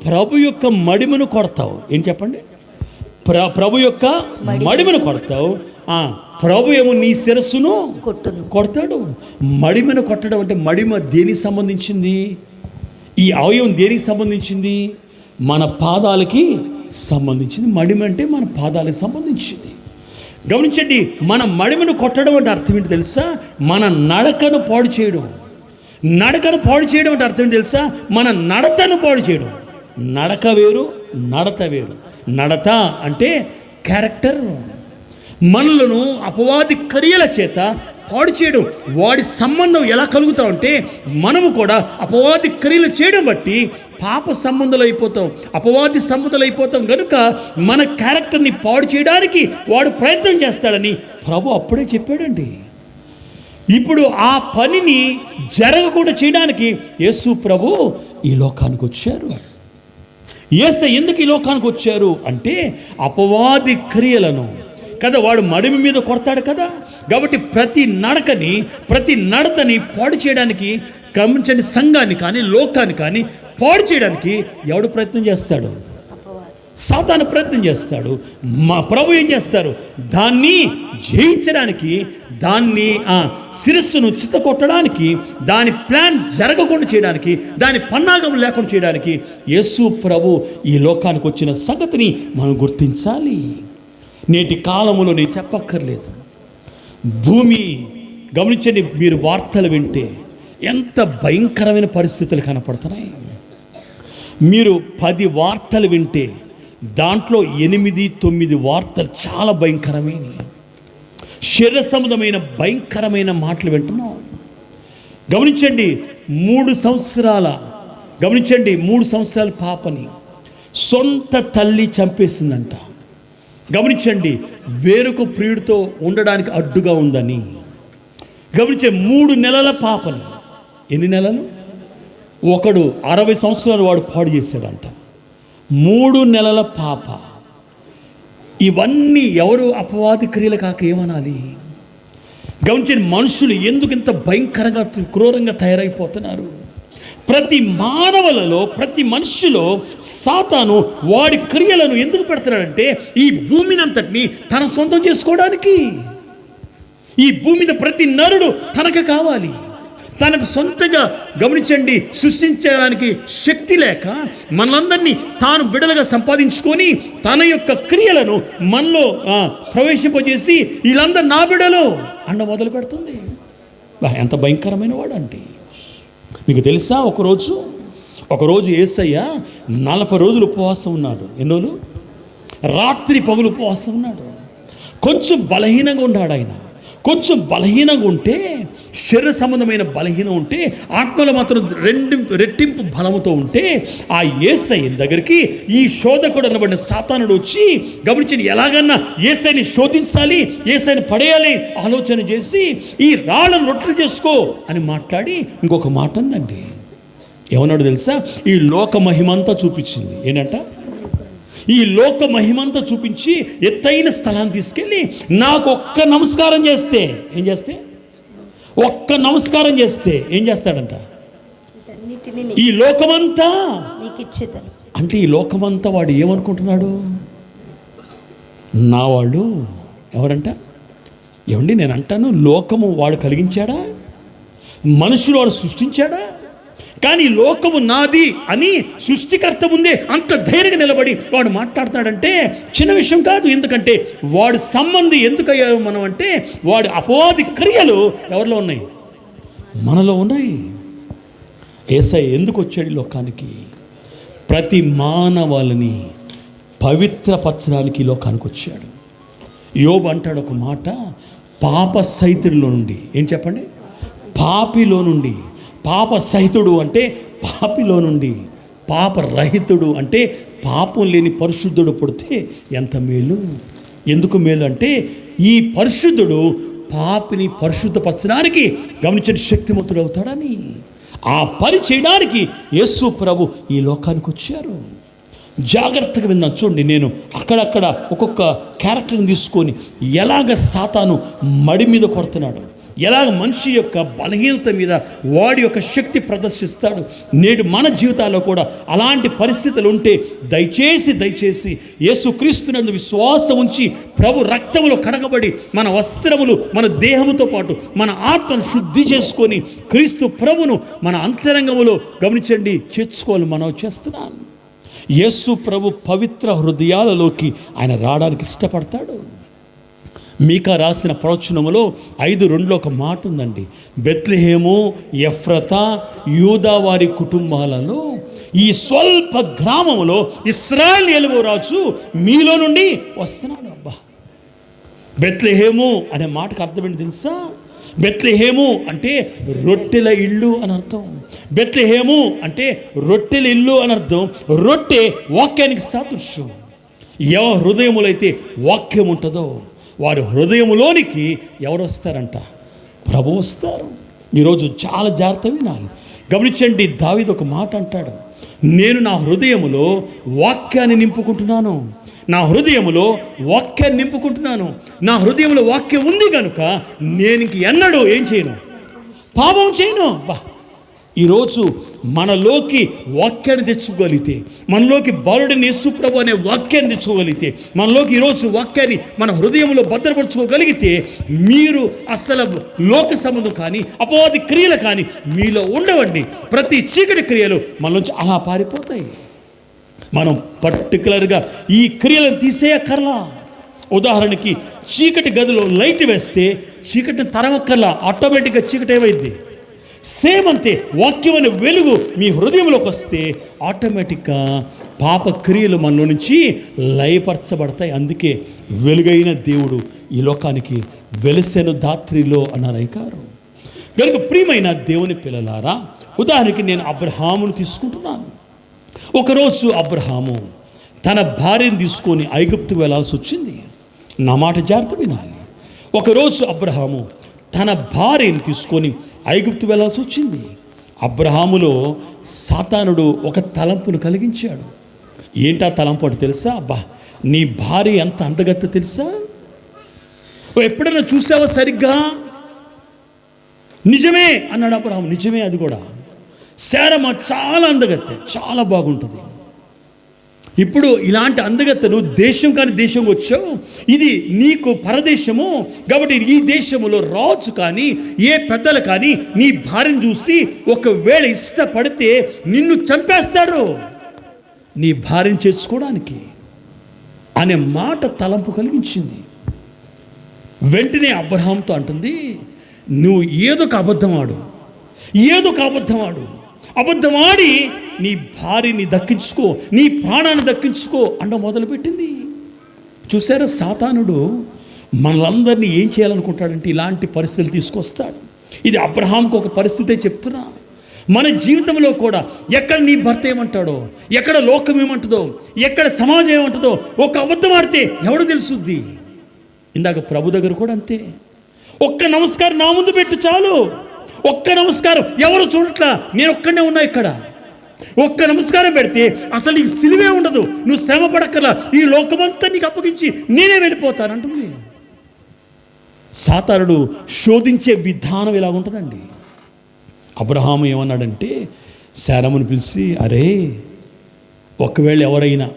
ప్రభు యొక్క మడిమను కొడతావు. ఏం చెప్పండి? ప్రభు యొక్క మడిమను కొడతావు. ప్రభు ఏమో నీ శిరస్సును కొడతాడు. మడిమను కొట్టడం అంటే మడిమ దేనికి సంబంధించింది? ఈ అవయవం దేనికి సంబంధించింది? మన పాదాలకి సంబంధించింది. మడిమ అంటే మన పాదాలకు సంబంధించింది. గమనించండి, మన మడిమను కొట్టడం అంటే అర్థం ఏంటి తెలుసా? మన నడకను పాడు చేయడం. నడకను పాడు చేయడం అంటే అర్థం ఏంటి తెలుసా? మన నడతను పాడు చేయడం. నడక వేరు, నడత వేరు. నడత అంటే క్యారెక్టర్. మనలను అపవాది క్రియల చేత పాడు చేయడం. వాడి సంబంధం ఎలా కలుగుతామంటే మనము కూడా అపవాది క్రియలు చేయడం బట్టి పాప సంబంధాలు అయిపోతాం, అపవాది సంబంధాలు అయిపోతాం. కనుక మన క్యారెక్టర్ని పాడు చేయడానికి వాడు ప్రయత్నం చేస్తాడని ప్రభు అప్పుడే చెప్పాడండి. ఇప్పుడు ఆ పనిని జరగకుండా చేయడానికి యేసు ప్రభు ఈ లోకానికి వచ్చారు. యేసయ్య ఎందుకు ఈ లోకానికి వచ్చారు అంటే అపవాది క్రియలను కదా వాడు మడిమి మీద కొడతాడు కదా. కాబట్టి ప్రతి నడకని, ప్రతి నడతని పాడు చేయడానికి, గమనించండి, సంఘాన్ని కానీ లోకాన్ని కానీ పాడు చేయడానికి ఎవడు ప్రయత్నం చేస్తాడు? సాతాను ప్రయత్నం చేస్తాడు. మా ప్రభు ఏం చేస్తారు? దాన్ని జయించడానికి, దాన్ని శిరస్సును చిత్తకొట్టడానికి, దాని ప్లాన్ జరగకుండా చేయడానికి, దాని పన్నాగం లేకుండా చేయడానికి యేసు ప్రభు ఈ లోకానికి వచ్చిన సంగతిని మనం గుర్తించాలి. నేటి కాలంలో నేను చెప్పక్కర్లేదు, భూమి గమనించండి, మీరు వార్తలు వింటే ఎంత భయంకరమైన పరిస్థితులు కనపడుతున్నాయి. మీరు 10 వార్తలు వింటే దాంట్లో 8-9 వార్తలు చాలా భయంకరమైనవి, శరీర సంబంధమైన భయంకరమైన మాటలు వింటున్నాం. గమనించండి, 3 సంవత్సరాల పాపని సొంత తల్లి చంపేసిందంట. గమనించండి, వేరొక ప్రియుడితో ఉండడానికి అడ్డుగా ఉందని. గమనించే 3 నెలల పాపని, ఎన్ని నెలలు? ఒకడు 60 సంవత్సరాలు వాడు పాడు చేశాడంట. 3 నెలల పాప. ఇవన్నీ ఎవరు? అపవాది క్రియలు కాక ఏమనాలి? గమనించండి, మనుషులు ఎందుకు ఇంత భయంకరంగా క్రూరంగా తయారైపోతున్నారు? ప్రతి మానవులలో, ప్రతి మనిషిలో సాతాను వాడి క్రియలను ఎందుకు పెడుతున్నాడంటే ఈ భూమిని అంతటిని తన సొంతం చేసుకోవడానికి. ఈ భూమి మీద ప్రతి నరుడు తనకు కావాలి, తనకు సొంతంగా గమనించండి సృష్టించడానికి శక్తి లేక మనందరినీ తాను బిడలుగా సంపాదించుకొని తన యొక్క క్రియలను మనలో ప్రవేశింపజేసి వీళ్ళందరూ నా బిడలు అండ మొదలు పెడుతుంది. ఎంత భయంకరమైన వాడు అంటే మీకు తెలుసా? ఒకరోజు యేసయ్య 40 రోజులు ఉపవాసం ఉన్నాడు. ఎన్ని రోజులు? రాత్రి పగులు ఉపవాసం ఉన్నాడు. కొంచెం బలహీనంగా ఉన్నాడు ఆయన. కొంచెం బలహీనంగా ఉంటే, శరీర సంబంధమైన బలహీనం ఉంటే, ఆత్మలో మాత్రం రెట్టింపు బలముతో ఉంటే ఆ యేసయ్య దగ్గరికి ఈ శోధకుడు అనబడిన సాతానుడు వచ్చి గమనించి ఎలాగన్నా యేసయ్యని శోధించాలి, యేసయ్యని పడేయాలి ఆలోచన చేసి ఈ రాళ్ళను రొట్టెలు చేసుకో అని మాట్లాడి ఇంకొక మాట అందండి. ఏమన్నాడు తెలుసా? ఈ లోక మహిమంతా చూపించింది. ఏంటంట? ఈ లోక మహిమంతా చూపించి ఎత్తైన స్థలాన్ని తీసుకెళ్ళి నాకు ఒక్క నమస్కారం చేస్తే ఏం చేస్తాడంట? ఈ లోకమంతా అంటే ఈ లోకమంతా వాడు ఏమనుకుంటున్నాడు? నా వాళ్ళు ఎవరంట? ఏమండి నేను అంటాను, లోకము వాడు కలిగించాడా? మనుషులు వాడు సృష్టించాడా? కానీ లోకము నాది అని సృష్టికర్త ముందే అంత ధైర్యంగా నిలబడి వాడు మాట్లాడుతున్నాడంటే చిన్న విషయం కాదు. ఎందుకంటే వాడు సంబంధి ఎందుకు అయ్యారు మనం అంటే వాడి అపవాది క్రియలు ఎవరిలో ఉన్నాయి? మనలో ఉన్నాయి. యేసయ్య ఎందుకు వచ్చాడు లోకానికి? ప్రతి మానవాళిని పవిత్రపరచడానికి లోకానికి వచ్చాడు. యోబు అంటాడు ఒక మాట, పాప సహితుడిలో నుండి, ఏం చెప్పండి? పాపిలో నుండి. పాప సహితుడు అంటే పాపిలో నుండి, పాప రహితుడు అంటే పాపం లేని పరిశుద్ధుడు పుడితే ఎంత మేలు. ఎందుకు మేలు అంటే ఈ పరిశుద్ధుడు పాపిని పరిశుద్ధపరచడానికి గమనించండి శక్తిమంతుడు అవుతాడని. ఆ పని చేయడానికి యేసు ప్రభు ఈ లోకానికి వచ్చారు. జాగ్రత్తగా విన్నాను చూడండి. నేను అక్కడక్కడ ఒక్కొక్క క్యారెక్టర్ని తీసుకొని ఎలాగ సాతాను మడి మీద కొడుతున్నాడు, ఎలాగ మనిషి యొక్క బలహీనత మీద వాడి యొక్క శక్తి ప్రదర్శిస్తాడు. నేడు మన జీవితాల్లో కూడా అలాంటి పరిస్థితులు ఉంటే దయచేసి యేసుక్రీస్తునందు విశ్వాసం ఉంచి ప్రభు రక్తములో కడగబడి మన వస్త్రములు మన దేహముతో పాటు మన ఆత్మను శుద్ధి చేసుకొని క్రీస్తు ప్రభును మన అంతరంగములో గమనించండి చేర్చుకోవాలి. మనం చేస్తున్నాను. యేసు ప్రభు పవిత్ర హృదయాలలోకి ఆయన రావడానికి ఇష్టపడతాడు. మీకా రాసిన ప్రవచనములో 5:2 ఒక మాట ఉందండి. బెత్లెహేము, ఎఫ్రతా, యూదా వారి కుటుంబాలలో ఈ స్వల్ప గ్రామములో ఇశ్రాయేలు రాజు మీలో నుండి వస్తున్నాడు. అబ్బా, బెత్లెహేము అనే మాటకు అర్థం ఏంటి తెలుసా? బెత్లెహేము అంటే రొట్టెల ఇల్లు అని అర్థం. బెత్లెహేము అంటే రొట్టెల ఇల్లు అని అర్థం. రొట్టె వాక్యానికి సాదృశ్యం. ఎవరి హృదయములో అయితే వాక్యం ఉంటుందో వారి హృదయములోనికి ఎవరు వస్తారంట? ప్రభు వస్తారు. ఈరోజు చాలా జాగ్రత్త వినాలి. గమనించండి, దావీదు ఒక మాట అంటాడు, నేను నా హృదయములో వాక్యాన్ని నింపుకుంటున్నాను. నా హృదయములో వాక్యాన్ని నింపుకుంటున్నాను. నా హృదయంలో వాక్యం ఉంది కనుక నేను ఇంక ఎన్నడూ ఏం చేయను? పాపం చేయను. ఈరోజు మనలోకి వాక్యాన్ని తెచ్చుకోగలిగితే, మనలోకి బాలుడిని యేసు ప్రభు అనే వాక్యాన్ని తెచ్చుకోగలిగితే, మనలోకి ఈరోజు వాక్యాన్ని మన హృదయంలో భద్రపరచుకోగలిగితే మీరు అసలు లోక సంబంధం కానీ అపవాది క్రియలు కానీ మీలో ఉండవండి. ప్రతి చీకటి క్రియలు మన నుంచి అలా పారిపోతాయి. మనం పర్టికులర్గా ఈ క్రియలను తీసేయక్కర్లా. ఉదాహరణకి చీకటి గదిలో లైట్ వేస్తే చీకటిని తరవక్కర్లా, ఆటోమేటిక్గా చీకటి ఏమైంది? సేమ్ అంతే, వాక్యం అనే వెలుగు మీ హృదయంలోకి వస్తే ఆటోమేటిక్గా పాప క్రియలు మనలో నుంచి లయపరచబడతాయి. అందుకే వెలుగైన దేవుడు ఈ లోకానికి వెలిసెను దాత్రిలో అన్నారు అయ్యగారు. కనుక ప్రియమైన దేవుని పిల్లలారా, ఉదాహరణకి నేను అబ్రహామును తీసుకుంటున్నాను. ఒకరోజు అబ్రహాము తన భార్యను తీసుకొని ఐగుప్తుకు వెళ్ళాల్సి వచ్చింది. నా మాట జాగ్రత్త వినాలి. ఒకరోజు అబ్రహాము తన భార్యను తీసుకొని ఐగుప్తు వెళ్ళాల్సి వచ్చింది. అబ్రహాములో సాతానుడు ఒక తలంపును కలిగించాడు. ఏంటా తలంపు అంటే తెలుసా? అబ్బా, నీ భార్య ఎంత అందగత్త తెలుసా? ఎప్పుడైనా చూసావా సరిగ్గా? నిజమే అన్నాడు అబ్రహాము. నిజమే, అది కూడా శారమ్మ చాలా అందగత్తె, చాలా బాగుంటుంది. ఇప్పుడు ఇలాంటి అందగత్తెను దేశం కాని దేశంకి వచ్చావు, ఇది నీకు పరదేశము కాబట్టి ఈ దేశంలో రాజు కానీ ఏ పెద్దలు కానీ నీ భార్యను చూసి ఒకవేళ ఇష్టపడితే నిన్ను చంపేస్తాడు నీ భార్యను చేర్చుకోవడానికి అనే మాట తలంపు కలిగించింది. వెంటనే అబ్రహాంతో అంటుంది, నువ్వు ఏదో ఒక అబద్ధం ఆడి నీ భార్యని దక్కించుకో, నీ ప్రాణాన్ని దక్కించుకో అండ మొదలుపెట్టింది. చూసారా, సాతానుడు మనలందరినీ ఏం చేయాలనుకుంటాడంటే ఇలాంటి పరిస్థితులు తీసుకొస్తాడు. ఇది అబ్రహాంకు ఒక పరిస్థితే చెప్తున్నా. మన జీవితంలో కూడా ఎక్కడ నీ భర్త ఏమంటాడో, ఎక్కడ లోకం ఏమంటుందో, ఎక్కడ సమాజం ఏమంటుందో, ఒక అబద్ధం ఆడితే ఎవడు తెలుసుద్ది? ఇందాక ప్రభు దగ్గర కూడా అంతే. ఒక్క నమస్కారం నా ముందు పెట్టు చాలు. ఒక్క నమస్కారం ఎవరు చూడట్లా, నేను ఒక్కడే ఉన్నా ఇక్కడ. ఒక్క నమస్కారం పెడితే అసలు నీకు సిలువే ఉండదు, నువ్వు శ్రమ పడక్కర్లా, ఈ లోకమంతా నీకు అప్పగించి నేనే వెళ్ళిపోతానంటుంది. సాతానుడు శోధించే విధానం ఇలాగుంటుందండి. అబ్రహాము ఏమన్నాడంటే శారమ్మను పిలిచి, అరే ఒకవేళ ఎవరైనా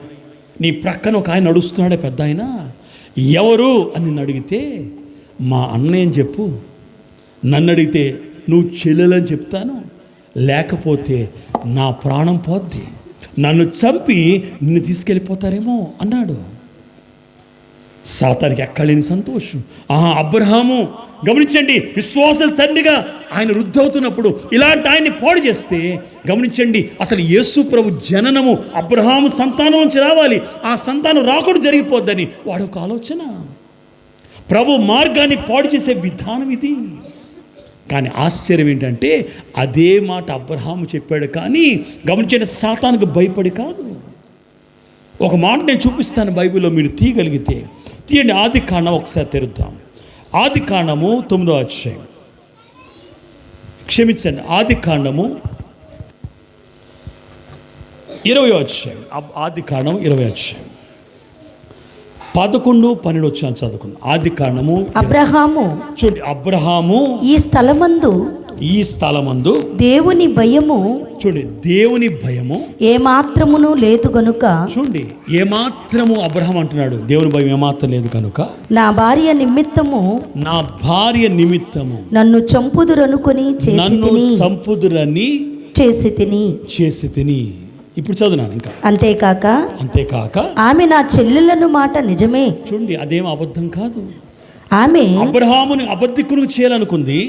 నీ ప్రక్కన ఒక ఆయన నడుస్తున్నాడే పెద్ద ఆయన, ఎవరు అని నిన్ను అడిగితే మా అన్నయ్యని చెప్పు, నన్ను అడిగితే నువ్వు చెల్లెలని చెప్తాను, లేకపోతే నా ప్రాణం పోద్ది, నన్ను చంపి నిన్ను తీసుకెళ్ళిపోతారేమో అన్నాడు. సాతానికి ఎక్కలేని సంతోషం. అబ్రహాము గమనించండి, విశ్వాస తండ్రిగా ఆయన వృద్ధవుతున్నప్పుడు ఇలాంటి ఆయన్ని పాడు చేస్తే గమనించండి, అసలు యేసు ప్రభు జననము అబ్రహాము సంతానం నుంచి రావాలి, ఆ సంతానం రాకుండా జరిగిపోద్దని వాడు ఒక ఆలోచన. ప్రభు మార్గాన్ని పాడు చేసే విధానం ఇది. కానీ ఆశ్చర్యం ఏంటంటే అదే మాట అబ్రహాము చెప్పాడు, కానీ గమనించండి సాతానుకు భయపడి కాదు. ఒక మాట నేను చూపిస్తాను బైబిల్లో, మీరు తీయగలిగితే తీయండి. ఆది కాండం ఒకసారి తెరుద్దాం. ఆది కాండము 9వ అధ్యాయం, క్షమించండి, ఆది కాండము 20వ అధ్యాయం. ఆది కాండం 20వ అధ్యాయం 11, 12 వచ్చాను చదువుకుందాం. ఆది కాండము.
అబ్రహాము,
చూడండి, అబ్రహాము
ఈ స్థలమందు దేవుని భయము,
చూడండి, దేవుని భయము
ఏమాత్రమును లేదు గనుక, చూడండి,
ఏమాత్రము అబ్రహాం అంటున్నాడు, దేవుని భయం ఏమాత్రం లేదు కనుక
నా భార్య నిమిత్తము నన్ను చంపుదురనుకొని చేసి తిని. ఇప్పుడు చదువునాను ఇంకా. అంతేకాక ఆమె నా చెల్లెలను మాట నిజమే.
చూడండి, అదేం అబద్ధం కాదు. ఆమె అబ్రహాముని అబద్ధికును చేయాలనుకుంది,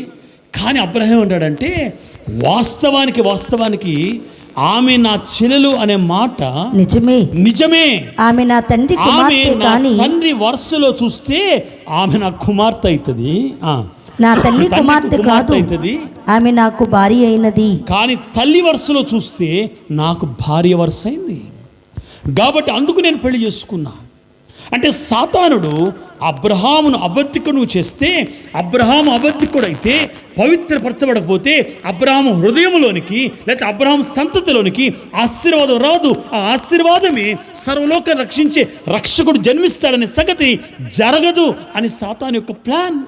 కానీ అబ్రహాం అంటాడంటే వాస్తవానికి ఆమె నా చెల్లెలు అనే మాట నిజమే.
ఆమె నా తండ్రి
వరుసలో చూస్తే ఆమె నా కుమార్తె అవుతుంది,
నా తల్లి కుమార్తె కాదు, ఆమె నాకు భార్య అయినది.
కానీ తల్లి వరుసలో చూస్తే నాకు భార్య వరుస అయింది. కాబట్టి అందుకు నేను పెళ్లి చేసుకున్నా. అంటే సాతానుడు అబ్రహామును అబద్ధికుడు చేస్తే, అబ్రహాము అబద్ధికుడైతే, పవిత్రపరచబడకపోతే అబ్రహాము హృదయంలోనికి లేకపోతే అబ్రహాము సంతతిలోనికి ఆశీర్వాదం రాదు. ఆ ఆశీర్వాదమే సర్వలోకం రక్షించే రక్షకుడు జన్మిస్తాడనే సంగతి జరగదు అని సాతాను యొక్క ప్లాన్.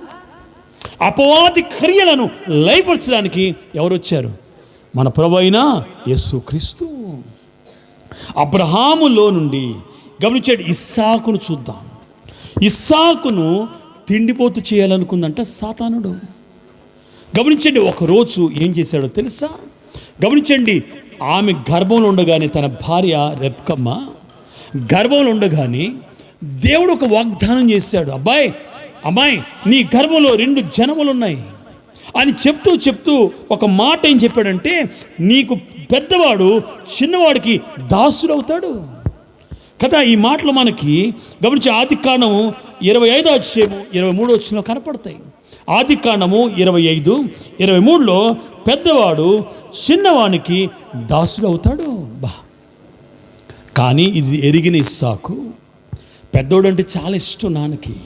అపవాది క్రియలను లయపరచడానికి ఎవరు వచ్చారు? మన ప్రభు అయిన యేసుక్రీస్తు. అబ్రహాములో నుండి గమనించండి, ఇస్సాకును చూద్దాం. ఇస్సాకును తిండిపోతు చేయాలనుకుందంట సాతానుడు. గమనించండి, ఒకరోజు ఏం చేశాడో తెలుసా? గమనించండి, ఆమె గర్భంలో ఉండగానే, తన భార్య రెబ్కమ్మ గర్భంలో ఉండగానే దేవుడు ఒక వాగ్దానం చేశాడు. అమ్మాయి నీ గర్భంలో 2 జనములు ఉన్నాయి అని చెప్తూ ఒక మాట ఏం చెప్పాడంటే, నీకు పెద్దవాడు చిన్నవాడికి దాసుడు అవుతాడు కదా. ఈ మాటలు మనకి గమనించి ఆది కాండము 25వ అధ్యాయము 23వ వచనంలో కనపడతాయి. ఆది కాండము 25, 23లో పెద్దవాడు చిన్నవానికి దాసుడు అవుతాడు. కానీ ఇది ఎరిగిన ఇస్సాకు, పెద్దోడు అంటే చాలా ఇష్టం నాన్నకి,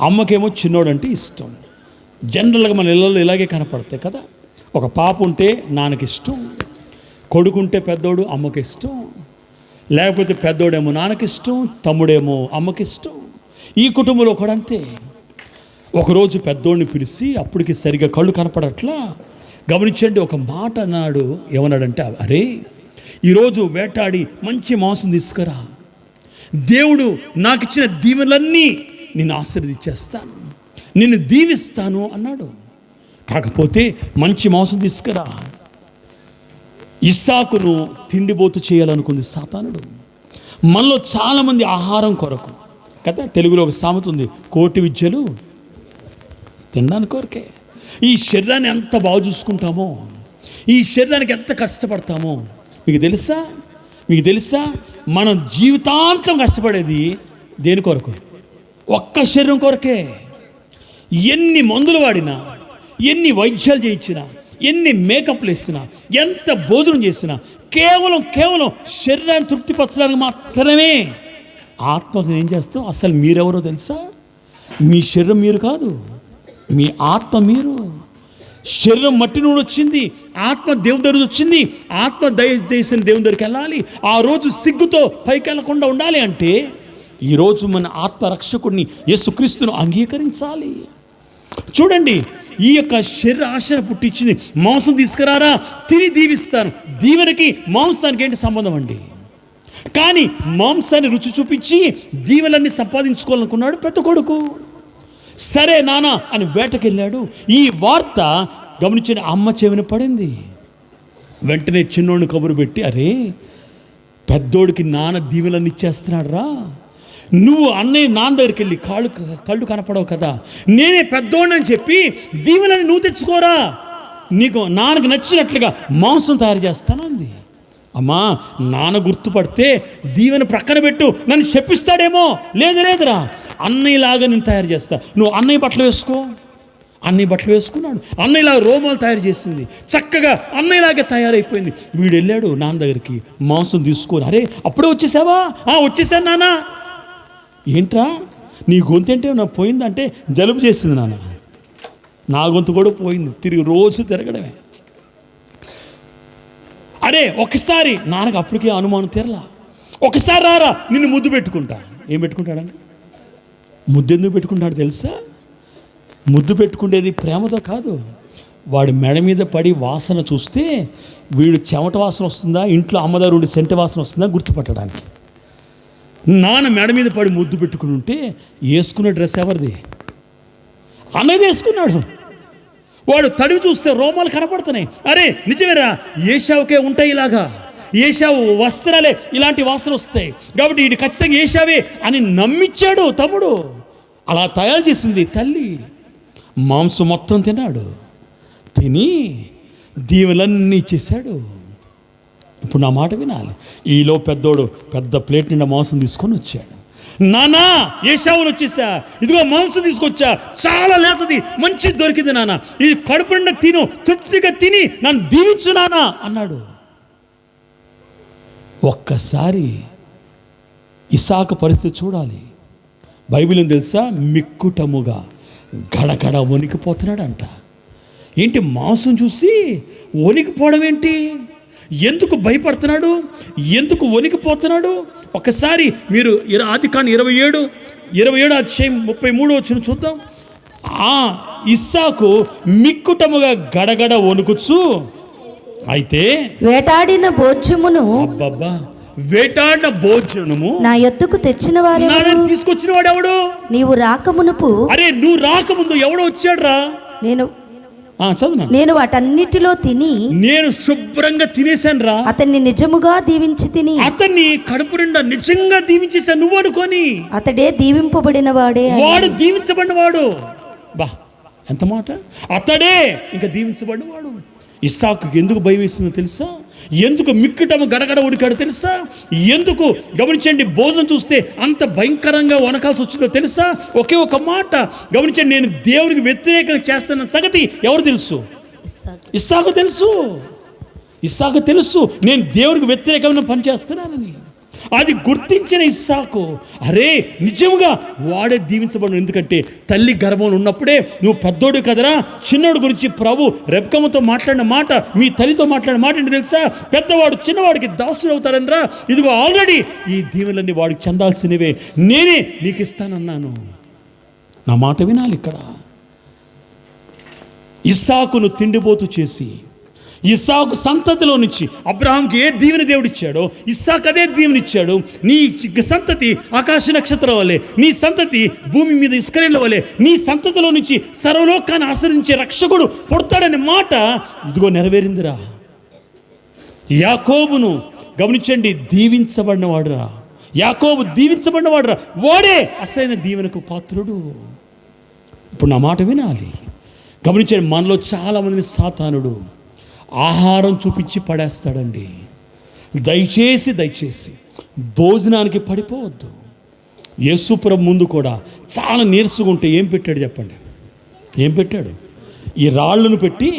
అమ్మకేమో చిన్నోడంటే ఇష్టం. జనరల్గా మన ఇళ్ళల్లో ఇలాగే కనపడతాయి కదా. ఒక పాప ఉంటే నాన్నకి ఇష్టం, కొడుకుంటే పెద్దోడు అమ్మకి ఇష్టం, లేకపోతే పెద్దోడేమో నాన్నకి ఇష్టం, తమ్ముడేమో అమ్మకి ఇష్టం. ఈ కుటుంబంలో కూడా అంతే. ఒకరోజు పెద్దోడిని పిలిచి, అప్పటికి సరిగా కళ్ళు కనపడట్లా, గమనించండి, ఒక మాట అన్నాడు. ఏమన్నాడంటే, అరే ఈరోజు వేటాడి మంచి మాంసం తీసుకురా, దేవుడు నాకు ఇచ్చిన దీవెనలన్నీ నిన్ను ఆశీర్వదించేస్తాను, నిన్ను దీవిస్తాను అన్నాడు. కాకపోతే మంచి మాంసం తీసుకురా. ఇస్సాకును తిండిపోతు చేయాలనుకుంది సాతానుడు. మనలో చాలామంది ఆహారం కొరకు కదా, తెలుగులో ఒక సామెత ఉంది, 1,000,000 విద్యలు తినడానికి కొరకే. ఈ శరీరాన్ని ఎంత బాగా చూసుకుంటామో, ఈ శరీరానికి ఎంత కష్టపడతామో మీకు తెలుసా? మనం జీవితాంతం కష్టపడేది దేని కొరకు? ఒక్క శరీరం కొరకే. ఎన్ని మందులు వాడినా, ఎన్ని వైద్యాలు చేయించినా, ఎన్ని మేకప్లు వేసినా, ఎంత భోజనం చేసినా కేవలం శరీరాన్ని తృప్తిపరచడానికి మాత్రమే. ఆత్మను ఏం చేస్తాం? అసలు మీరెవరో తెలుసా? మీ శరీరం మీరు కాదు, మీ ఆత్మ మీరు. శరీరం మట్టి నుండి వచ్చింది, ఆత్మ దేవుని దగ్గర వచ్చింది. ఆత్మ దయచేసిన దేవుని దగ్గరికి వెళ్ళాలి. ఆ రోజు సిగ్గుతో పైకి వెళ్ళకుండా ఉండాలి అంటే ఈరోజు మన ఆత్మరక్షకుడిని యేసుక్రీస్తును అంగీకరించాలి. చూడండి, ఈ యొక్క శరీర ఆశను పుట్టించింది. మాంసం తీసుకురారా, తిని దీవిస్తాను. దీవెనకి మాంసానికి ఏంటి సంబంధం అండి? కానీ మాంసాన్ని రుచి చూపించి దీవెనలన్నీ సంపాదించుకోవాలనుకున్నాడు పెద్ద కొడుకు. సరే నాన్న అని వేటకెళ్ళాడు. ఈ వార్త గమనించిన అమ్మ చెవిన పడింది. వెంటనే చిన్నోడిని కబురు పెట్టి, అరే పెద్దోడికి నాన్న దీవెనలన్నీ ఇచ్చేస్తున్నాడు రా, నువ్వు అన్నయ్య నాన్న దగ్గరికి వెళ్ళి కళ్ళు కనపడవు కదా, నేనే పెద్దోడిని అని చెప్పి దీవెనని నువ్వు తెచ్చుకోరా, నీకు నాన్నకు నచ్చినట్లుగా మాంసం తయారు చేస్తాను అంది. అమ్మా, నాన్న గుర్తుపడితే దీవెన ప్రక్కన పెట్టు, నన్ను శపిస్తాడేమో. లేదురా, అన్నయ్యలాగా నేను తయారు చేస్తా, నువ్వు అన్నయ్య బట్టలు వేసుకో,
అన్ని బట్టలు వేసుకున్నాడు. అన్నయ్యలా రోమాలు తయారు చేసింది, చక్కగా అన్నయ్యలాగే తయారైపోయింది. వీడు వెళ్ళాడు నాన్న దగ్గరికి, మాంసం తీసుకొని, అరే అప్పుడే వచ్చేసావా? వచ్చేసాను నాన్న. ఏంట్రా నీ గొంతు అంటే నా పోయిందంటే, జలుబు చేసింది నాన్న. నా గొంతు కూడా పోయింది, తిరిగి రోజు తిరగడమే. అరే ఒకసారి నాన్నకు అప్పటికే అనుమానం తీరలా, ఒకసారి రారా నిన్ను ముద్దు పెట్టుకుంటా. ఏం పెట్టుకుంటాడండి? ముద్దు ఎందుకు పెట్టుకుంటాడు తెలుసా? ముద్దు పెట్టుకునేది ప్రేమతో కాదు. వాడి మెడ మీద పడి వాసన చూస్తే వీడు చెమట వాసన వస్తుందా, ఇంట్లో అమ్మదారు ఉండి సెంట వాసన వస్తుందా గుర్తుపట్టడానికి. నాన్న మెడ మీద పడి ముద్దు పెట్టుకుని ఉంటే వేసుకున్న డ్రెస్ ఎవరిది? అన్నది వేసుకున్నాడు. వాడు తడివి చూస్తే రోమాలు కనపడుతున్నాయి. అరే నిజమేరా, ఏషావుకే ఉంటాయి ఇలాగా, ఏషావు వస్త్రాలే ఇలాంటి వాసన వస్తాయి కాబట్టి వీడు ఖచ్చితంగా ఏషావే అని నమ్మించాడు తమ్ముడు. అలా తయారు చేసింది తల్లి. మాంసం మొత్తం తిన్నాడు, తిని దీవులన్నీ ఇచ్చేశాడు. ఇప్పుడు నా మాట వినాలి. ఈలో పెద్దోడు పెద్ద ప్లేట్ నిండా మాంసం తీసుకొని వచ్చాడు. నానా ఏషావులు వచ్చేసా, ఇదిగో మాంసం తీసుకొచ్చా, చాలా లేతది, మంచి దొరికింది నాన్న, ఇది కడుపు నిండా తిను, తృప్తిగా తిని నన్ను దీవించు నానా అన్నాడు. ఒక్కసారి ఇస్సాకు పరిస్థితి చూడాలి. బైబిల్ తెలుసా, మిక్కుటముగా గడగడ వణికిపోతున్నాడంట. ఏంటి మాంసం చూసి వణికిపోవడం ఏంటి? ఎందుకు భయపడుతున్నాడు, ఎందుకు వణికిపోతున్నాడు? ఒకసారి మీరు ఆదికాండం 27 అధ్యాయం 33 వచ్చిన చూద్దాం. ఇస్సాకు మిక్కుటముగా గడగడ వణుకుచు, అయితే
వేటాడిన భోజ్యమును,
వేటాడిన భోజనము
నా యొద్దకు తెచ్చిన వాడు,
తీసుకొచ్చిన వాడు ఎవడు?
నీవు రాకమునుపు.
అరే నువ్వు రాకముందు ఎవడో వచ్చాడు రా.
నేను వాటన్నిటిలో తిని,
నేను శుభ్రంగా తినేశాను రా.
అతన్ని నిజముగా దీవించి తిని,
అతన్ని కడుపు నిండా నిజంగా దీవించేశాను నువ్వు అనుకొని.
అతడే దీవింపబడిన వాడే,
వాడు దీవించబడిన వాడు. బా ఎంత మాట, అతడే ఇంకా దీవించబడిన వాడు. ఇస్సాకు ఎందుకు భయం వేసిందో తెలుసా? ఎందుకు మిక్కటము గడగడ ఉడికాడు తెలుసా? ఎందుకు గమనించండి, భోజనం చూస్తే అంత భయంకరంగా వనకాల్సి వచ్చిందో తెలుసా? ఒకే ఒక మాట గమనించండి, నేను దేవునికి వ్యతిరేకంగా చేస్తున్న సంగతి ఎవరు తెలుసు? ఇస్సాకు తెలుసు. ఇస్సాకు తెలుసు నేను దేవునికి వ్యతిరేకమైన పని చేస్తున్నానని. అది గుర్తించిన ఇస్సాకు, అరే నిజంగా వాడే దీవించబడు. ఎందుకంటే తల్లి గర్భంలో ఉన్నప్పుడే నువ్వు పెద్దోడు కదరా, చిన్నోడు గురించి ప్రభు రెబ్కమ్మతో మాట్లాడిన మాట, మీ తల్లితో మాట్లాడిన మాట ఏంటి తెలుసా? పెద్దవాడు చిన్నవాడికి దాసుడు అవుతాడనరా. ఇదిగో ఆల్రెడీ ఈ దీవెనలన్నీ వాడికి చెందాల్సినవే, నేనే నీకు ఇస్తానన్నాను. నా మాట వినాలి. ఇక్కడ ఇస్సాకును తిండిపోతు చేసి, ఇస్సాకు సంతతిలో నుంచి అబ్రహాంకి ఏ దీవెన దేవుడిచ్చాడో ఇస్సాకు అదే దీవెనిచ్చాడు. నీ సంతతి ఆకాశ నక్షత్రం వలె, నీ సంతతి భూమి మీద ఇసుకరేళ్ల వలె, నీ సంతతిలో నుంచి సర్వలోకాన్ని ఆశ్రయించే రక్షకుడు పుడతాడనే మాట ఇదిగో నెరవేరిందిరా. యాకోబును గమనించండి, దీవించబడినవాడురా. యాకోబు దీవించబడినవాడురా, వాడే అసలైన దీవెనకు పాత్రుడు. ఇప్పుడు నా మాట వినాలి, గమనించండి. మనలో చాలామంది సాతానుడు ఆహారం చూపించి పడేస్తాడండి. దయచేసి భోజనానికి పడిపోవద్దు. యేసుప్రభు ముందు కూడా చాలా నీరసంగా ఉంటే ఏం పెట్టాడు చెప్పండి? ఏం పెట్టాడు? ఈ రాళ్ళను పెట్టి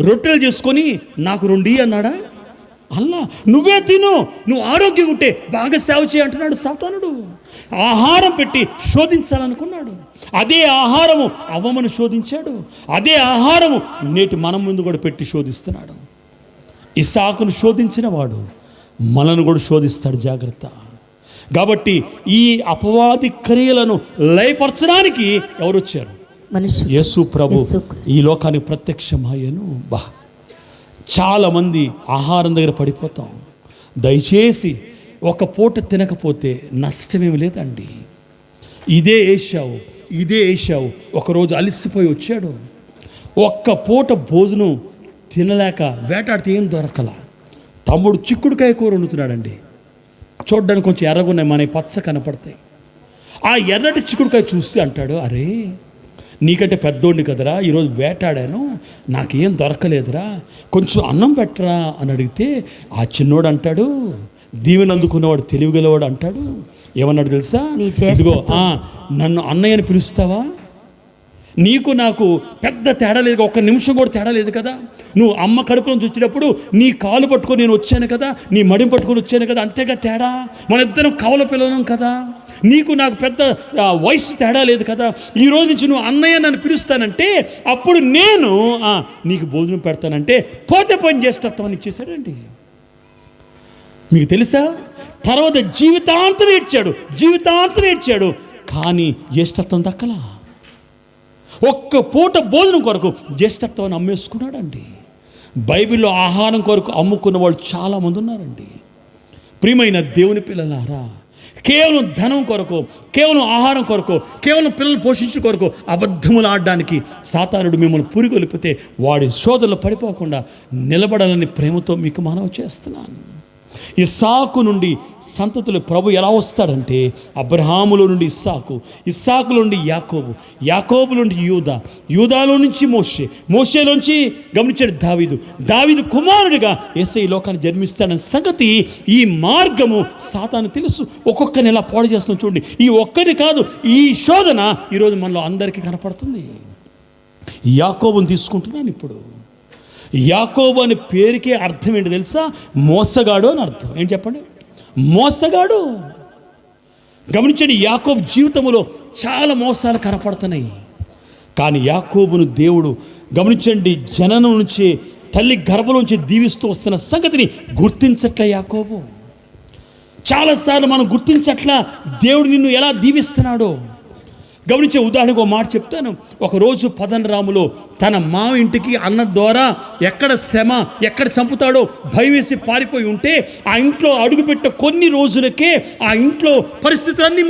రొట్టెలు చేసుకొని నాకు 2 అన్నాడా? అల్లా నువ్వే తిను, నువ్వు ఆరోగ్యంగా ఉంటే బాగా సేవ చేయి అంటున్నాడు సాతానుడు. ఆహారం పెట్టి శోధించాలనుకున్నాడు. అదే ఆహారము అవ్వమను శోధించాడు. అదే ఆహారము నేటి మనం ముందు కూడా పెట్టి శోధిస్తున్నాడు. ఇస్సాకును శోధించిన వాడు మనను కూడా శోధిస్తాడు. జాగ్రత్త. కాబట్టి ఈ అపవాది క్రియలను లయపరచడానికి ఎవరు వచ్చారు? యేసు ప్రభు ఈ లోకానికి ప్రత్యక్షమయ్యను. చాలామంది ఆహారం దగ్గర పడిపోతాం. దయచేసి ఒక పూట తినకపోతే నష్టమేమి లేదండి. ఇదే ఏషావు ఒకరోజు అలిసిపోయి వచ్చాడు. ఒక్క పూట భోజనం తినలేక వేటాడితే ఏం దొరకల. తమ్ముడు చిక్కుడుకాయ కూర వండుతున్నాడండి. చూడ్డానికి కొంచెం ఎర్రగున్నాయి, మన పచ్చ కనపడతాయి. ఆ ఎర్రటి చిక్కుడుకాయ చూసి అంటాడు, అరే నీకంటే పెద్దోడిని కదరా, ఈరోజు వేటాడాను, నాకేం దొరకలేదురా, కొంచెం అన్నం పెట్టరా అని అడిగితే ఆ చిన్నోడు అంటాడు, దీవెన అందుకున్నవాడు తెలివిగలవాడు అంటాడు, ఏమన్నాడు తెలుసా? ఇదిగో నన్ను అన్నయ్యని పిలుస్తావా? నీకు నాకు పెద్ద తేడా లేదు, ఒక్క నిమిషం కూడా తేడా లేదు కదా. నువ్వు అమ్మ కడుపు నుంచి వచ్చేటప్పుడు నీ కాలు పట్టుకొని నేను వచ్చాను కదా, నీ మడిని పట్టుకొని వచ్చాను కదా, అంతేగా తేడా. మన ఇద్దరం కవల పిల్లలం కదా. నీకు నాకు పెద్ద వయసు తేడా లేదు కదా. ఈరోజు నుంచి నువ్వు అన్నయ్య నన్ను పిలుస్తానంటే అప్పుడు నేను నీకు భోజనం పెడతానంటే పోతే పని చేసేటత్వం ఇచ్చేసాడండి. మీకు తెలుసా, తర్వాత జీవితాంతం ఏడ్చాడు, కానీ జ్యేష్ఠత్వం దక్కలా. ఒక్క పూట భోజనం కొరకు జ్యేష్ఠత్వాన్ని అమ్మేసుకున్నాడండి. బైబిల్లో ఆహారం కొరకు అమ్ముకున్న వాళ్ళు చాలామంది ఉన్నారండి. ప్రియమైన దేవుని పిల్లలారా, కేవలం ధనం కొరకు, కేవలం ఆహారం కొరకు, కేవలం పిల్లలు పోషించే కొరకు అబద్ధములు ఆడడానికి సాతానుడు మిమ్మల్ని పురిగొలిపితే వాడి శోధనలు పడిపోకుండా నిలబడాలని ప్రేమతో మీకు మనవి చేస్తున్నాను. ఇస్సాకు నుండి సంతతులు ప్రభు ఎలా వస్తాడంటే అబ్రహాములో నుండి ఇస్సాకులో నుండి యాకోబు నుండి యూదాలో నుంచి మోషేలోంచి గమనించాడు దావీదు కుమారుడిగా యేసయ్య ఈ లోకాన్ని జన్మిస్తాడన్న సంగతి, ఈ మార్గము సాతాను తెలుసు. ఒక్కొక్కరిని ఎలా పాడు చేస్తున్నాం చూడండి. ఈ ఒక్కటి కాదు, ఈ శోధన ఈరోజు మనలో అందరికీ కనపడుతుంది. యాకోబుని తీసుకుంటున్నాను ఇప్పుడు. యాకోబు అనే పేరుకే అర్థం ఏంటి తెలుసా? మోసగాడు అని అర్థం. ఏంటి చెప్పండి? మోసగాడు. గమనించండి, యాకోబు జీవితంలో చాలా మోసాలు కనపడుతున్నాయి. కానీ యాకోబును దేవుడు గమనించండి, జననం నుంచి, తల్లి గర్భంలోంచి దీవిస్తూ వస్తున్న సంగతిని గుర్తించట్లే యాకోబు. చాలాసార్లు మనం గుర్తించట్లా దేవుడు నిన్ను ఎలా దీవిస్తున్నాడో. గమనించే ఉదాహరణకు ఒక మాట చెప్తాను. ఒకరోజు పదనరాములో తన మామ ఇంటికి అన్న ద్వారా ఎక్కడ శ్రమ, ఎక్కడ చంపుతాడో భయం వేసి పారిపోయి ఉంటే ఆ ఇంట్లో అడుగుపెట్ట కొన్ని రోజులకే ఆ ఇంట్లో పరిస్థితులన్నీ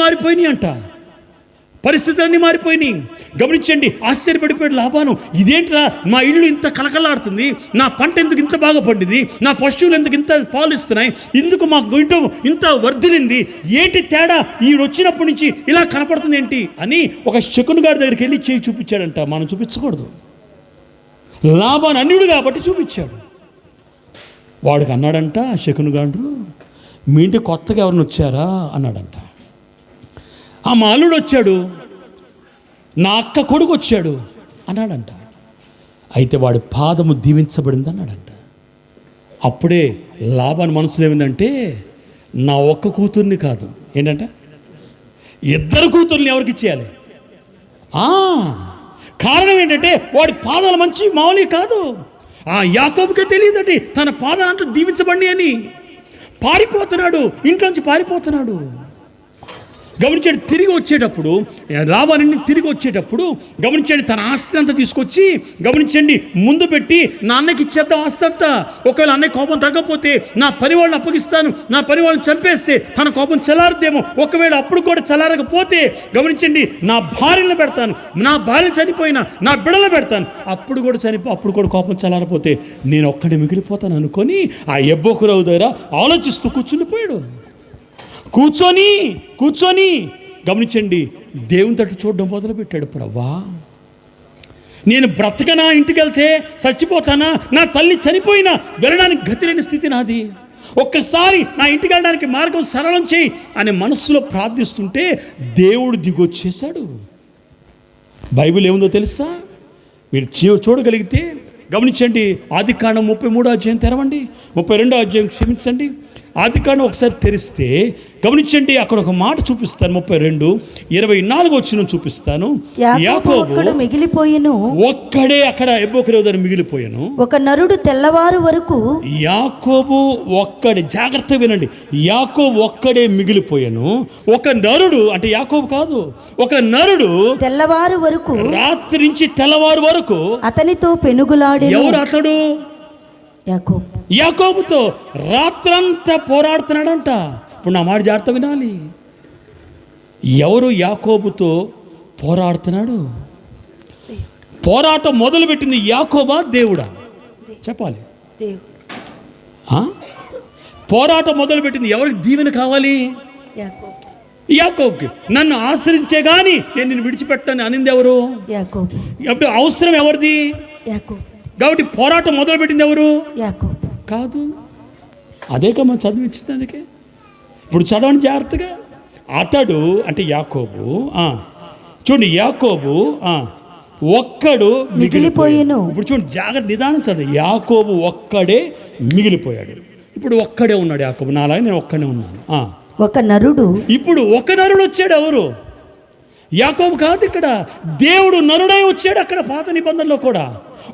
మారిపోయినాయి. గమనించండి, ఆశ్చర్యపడిపోయాడు లాబాను. ఇదేంట్రా, మా ఇల్లు ఇంత కలకలాడుతుంది, నా పంట ఎందుకు ఇంత బాగా పండింది, నా పశువులు ఎందుకు ఇంత పాలు ఇస్తున్నాయి, ఎందుకు మా ఇంట్లో ఇంత వర్ధిలింది, ఏంటి తేడా, ఈడు వచ్చినప్పటి నుంచి ఇలా కనపడుతుంది ఏంటి అని ఒక శకును గారి దగ్గరికి వెళ్ళి చేయి చూపించాడంట. మనం చూపించకూడదు, లాబాను అన్యుడు కాబట్టి చూపించాడు. వాడికి అన్నాడంట ఆ శకును గారు, మీ ఇంటి కొత్తగా ఎవరిని వచ్చారా అన్నాడంట. మా అల్లుడు వచ్చాడు, నా అక్క కొడుకు వచ్చాడు అన్నాడంట. అయితే వాడి పాదము దీవించబడింది అన్నాడంట. అప్పుడే లాబాను మనసులో ఏమిందంటే, నా ఒక్క కూతుర్ని కాదు, ఏంటంటే 2 కూతుర్ని ఎవరికి ఇచ్చేయాలి. కారణం ఏంటంటే వాడి పాదాలు మంచి మామూలు కాదు. యాకోబుకే తెలియదండి తన పాదాలంతా దీవించబడి అని. పారిపోతున్నాడు, ఇంట్లోంచి పారిపోతున్నాడు. గమనించండి, తిరిగి వచ్చేటప్పుడు గమనించండి, తన ఆస్తి అంతా తీసుకొచ్చి గమనించండి ముందు పెట్టి, నా అన్నకి ఇచ్చేద్దాం ఆస్తి అంతా, ఒకవేళ అన్నయ్య కోపం తగ్గకపోతే నా పని వాళ్ళని అప్పగిస్తాను, నా పని వాళ్ళని చంపేస్తే తన కోపం చల్లారదేమో, ఒకవేళ అప్పుడు కూడా చల్లారకపోతే గమనించండి నా భార్యను పెడతాను, నా భార్య చనిపోయినా నా బిడ్డలు పెడతాను, అప్పుడు కూడా కోపం చల్లారపోతే నేను ఒక్కడే మిగిలిపోతాను అనుకొని ఆ ఎబ్బోకురావు దగ్గర ఆలోచిస్తూ కూర్చుండిపోయాడు. కూర్చొని గమనించండి, దేవుని తట్టు చూడడం మొదలుపెట్టాడు. ప్రభువా, నేను బ్రతకనా, ఇంటికి వెళ్తే చచ్చిపోతానా, నా తల్లి చనిపోయినా వెళ్ళడానికి గతి లేని స్థితి నాది, ఒక్కసారి నా ఇంటికి వెళ్ళడానికి మార్గం సరళం చేయి అనే మనస్సులో ప్రార్థిస్తుంటే దేవుడు దిగొచ్చేశాడు. బైబిల్ ఏముందో తెలుసా? మీరు చూడగలిగితే గమనించండి, ఆదికాండం 33వ అధ్యాయం తెరవండి, 32వ అధ్యాయం క్షమించండి. ఆదికాండం ఒకసారి తెరిస్తే గమనించండి, అక్కడ ఒక మాట చూపిస్తాను. 32:24 చూపిస్తాను. యాకోబు
మిగిలిపోయెను,
ఒక్కడే అక్కడ ఎబ్బోకురావు దగ్గర మిగిలిపోయాను.
ఒక నరుడు తెల్లవారు వరకు,
యాకోబు ఒక్కడే, జాగ్రత్త వినండి, యాకోబు ఒక్కడే మిగిలిపోయాను. ఒక నరుడు అంటే యాకోబు కాదు, ఒక నరుడు
తెల్లవారు వరకు,
రాత్రి నుంచి తెల్లవారు వరకు
అతనితో పెనుగులాడెను.
ఎవరు అతడు? యాకోబుతో రాత్రంతా పోరాడుతున్నాడంట. ఇప్పుడు నా మాట జాగ్రత్త వినాలి. ఎవరు యాకోబుతో పోరాడుతున్నాడు? పోరాటం మొదలుపెట్టింది యాకోబా, దేవుడా? చెప్పాలి. పోరాటం మొదలుపెట్టింది ఎవరికి దీవెన కావాలి? యాకోబుకి. నన్ను ఆశ్రయించే గాని నేను నిన్ను విడిచిపెట్టాను అనింది ఎవరు? అప్పుడు అవసరం ఎవరిది? కాబట్టి పోరాటం మొదలుపెట్టింది ఎవరు? కాదు. అదే కదా మనం చదివించింది. అందుకే ఇప్పుడు చదవండి జాగ్రత్తగా. అతడు అంటే యాకోబు. చూడండి, యాకోబు ఒక్కడు
మిగిలిపోయెను.
ఇప్పుడు చూడండి, జాగ్రత్త నిదానం చదువు. యాకోబు ఒక్కడే మిగిలిపోయాడు. ఇప్పుడు ఒక్కడే ఉన్నాడు యాకోబు, నాలాగా నేను ఒక్కడే ఉన్నాను.
ఒక నరుడు
ఇప్పుడు ఒక నరుడు వచ్చాడు. ఎవరు? యాకోబు కాదు, ఇక్కడ దేవుడు నరుడై వచ్చాడు. అక్కడ పాత నిబంధనలో కూడా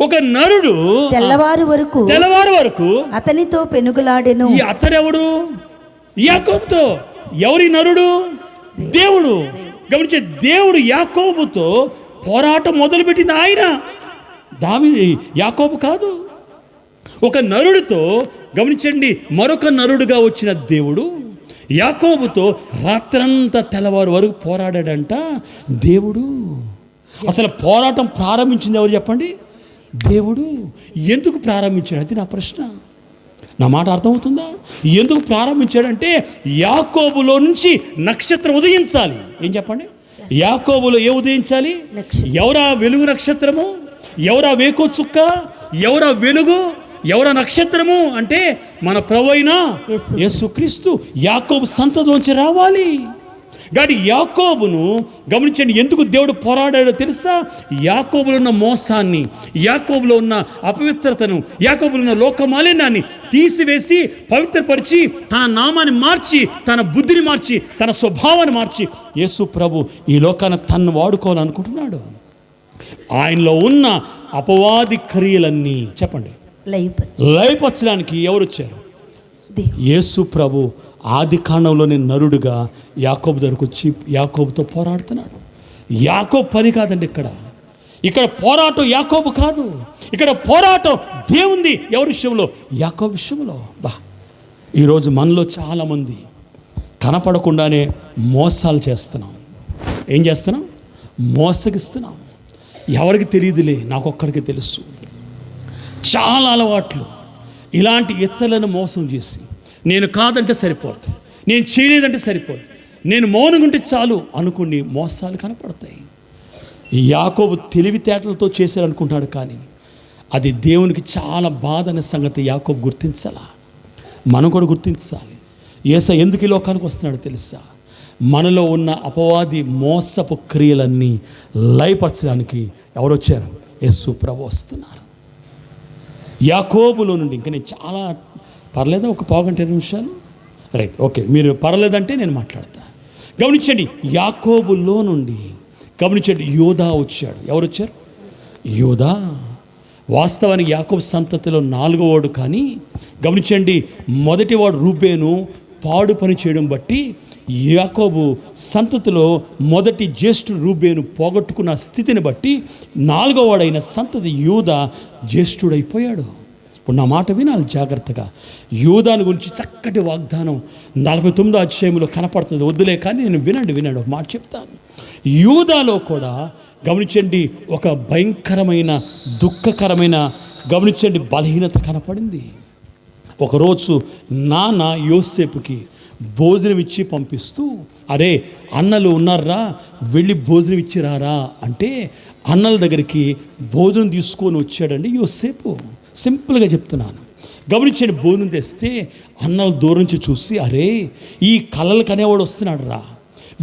ఒక నరుడు
తెల్లవారు వరకు అతనితో పెనుగులాడెను.
ఈ అతడెవడు? యాకోబుతో. ఎవరి నరుడు? దేవుడు. గమనించే, దేవుడు యాకోబుతో పోరాటం మొదలుపెట్టింది ఆయన, యాకోబు కాదు. ఒక నరుడితో, గమనించండి, మరొక నరుడుగా వచ్చిన దేవుడు యాకోబుతో రాత్రంతా తెల్లవారు వరకు పోరాడాడంట దేవుడు. అసలు పోరాటం ప్రారంభించింది ఎవరు చెప్పండి? దేవుడు. ఎందుకు ప్రారంభించాడు? అది నా ప్రశ్న. నా మాట అర్థమవుతుందా? ఎందుకు ప్రారంభించాడంటే యాకోబులో నుంచి నక్షత్రం ఉదయించాలి. ఏం చెప్పండి? యాకోబులో ఏ ఉదయించాలి? ఎవరా వెలుగు నక్షత్రము? ఎవరా వేకో చుక్క? ఎవరా వెలుగు? ఎవరా నక్షత్రము అంటే మన ప్రభువైన యేసుక్రీస్తు యాకోబు సంతతిలోంచి రావాలి. కానీ యాకోబును గమనించండి, ఎందుకు దేవుడు పోరాడాడో తెలుసా? యాకోబులో ఉన్న మోసాన్ని, యాకోబులో ఉన్న అపవిత్రతను, యాకోబులో ఉన్న లోకమాలిన్యాన్ని తీసివేసి పవిత్రపరిచి తన నామాన్ని మార్చి, తన బుద్ధిని మార్చి, తన స్వభావాన్ని మార్చి యేసు ప్రభు ఈ లోకాన్ని తన్ను వాడుకోవాలనుకుంటున్నాడు. ఆయనలో ఉన్న అపవాది క్రియలన్నీ చెప్పండి లయపరచడానికి ఎవరు వచ్చారు? యేసు ప్రభు ఆది కాండంలోని నరుడుగా యాకోబు దగ్గరకు వచ్చి యాకోబుతో పోరాడుతున్నాడు. యాకోబు పని కాదండి ఇక్కడ పోరాటం యాకోబు కాదు. ఇక్కడ పోరాటం దేవుంది. ఎవరి విషయంలో? యాకోబు విషయంలో. ఈరోజు మనలో చాలామంది కనపడకుండానే మోసాలు చేస్తున్నాం. ఏం చేస్తున్నాం? మోసగిస్తున్నాం. ఎవరికి తెలియదులే, నాకొక్కడికి తెలుసు. చాలా అలవాట్లు. ఇలాంటి ఇతరులను మోసం చేసి నేను కాదంటే సరిపోదు, నేను చేయలేదంటే సరిపోదు, నేను మౌనంగా ఉంటే చాలు అనుకుని మోసాలు కనపడతాయి. యాకోబు తెలివితేటలతో చేశారనుకుంటాడు, కానీ అది దేవునికి చాలా బాధ అనే సంగతి యాకోబు గుర్తించాలా. మనం కూడా గుర్తించాలి. యేసయ్య ఎందుకు ఈ లోకానికి వస్తున్నాడు తెలుసా? మనలో ఉన్న అపవాది మోసపు క్రియలన్నీ లయపరచడానికి ఎవరు వచ్చారు? యేసు ప్రభు వస్తున్నారు. యాకోబులో నుండి ఇంకా నేను చాలా పర్లేదా, ఒక పావుగంట 20 నిమిషాలు, రైట్, ఓకే, మీరు పర్లేదంటే నేను మాట్లాడతా. గమనించండి, యాకోబులో నుండి గమనించండి యోధా వచ్చాడు. ఎవరు వచ్చారు? యోధా. వాస్తవానికి యాకోబు సంతతిలో 4వ వాడు, కానీ గమనించండి, మొదటివాడు రూబేను పాడు పని చేయడం బట్టి యాకోబు సంతతిలో మొదటి జ్యేష్ఠుడు రూబేను పోగొట్టుకున్న స్థితిని బట్టి 4వ వాడైన సంతతి యూదా జ్యేష్ఠుడైపోయాడు. ఇప్పుడు నా మాట వినాలి జాగ్రత్తగా. యూదాని గురించి చక్కటి వాగ్దానం 49వ అధ్యాయంలో కనపడుతుంది. వద్దులే కానీ నేను వినండి ఒక మాట చెప్తాను. యూదాలో కూడా గమనించండి ఒక భయంకరమైన దుఃఖకరమైన గమనించండి బలహీనత కనపడింది. ఒకరోజు నాన్న యోసేపుకి భోజనం ఇచ్చి పంపిస్తూ, అరే అన్నలు ఉన్నారా, వెళ్ళి భోజనం ఇచ్చి రారా అంటే అన్నల దగ్గరికి భోజనం తీసుకొని వచ్చాడండి యోసేపు. సింపుల్గా చెప్తున్నాను, గమనించండి. భోజనం తెస్తే అన్నలు దూరం నుంచి చూసి, అరే ఈ కలలు కనేవాడు వస్తున్నాడు రా,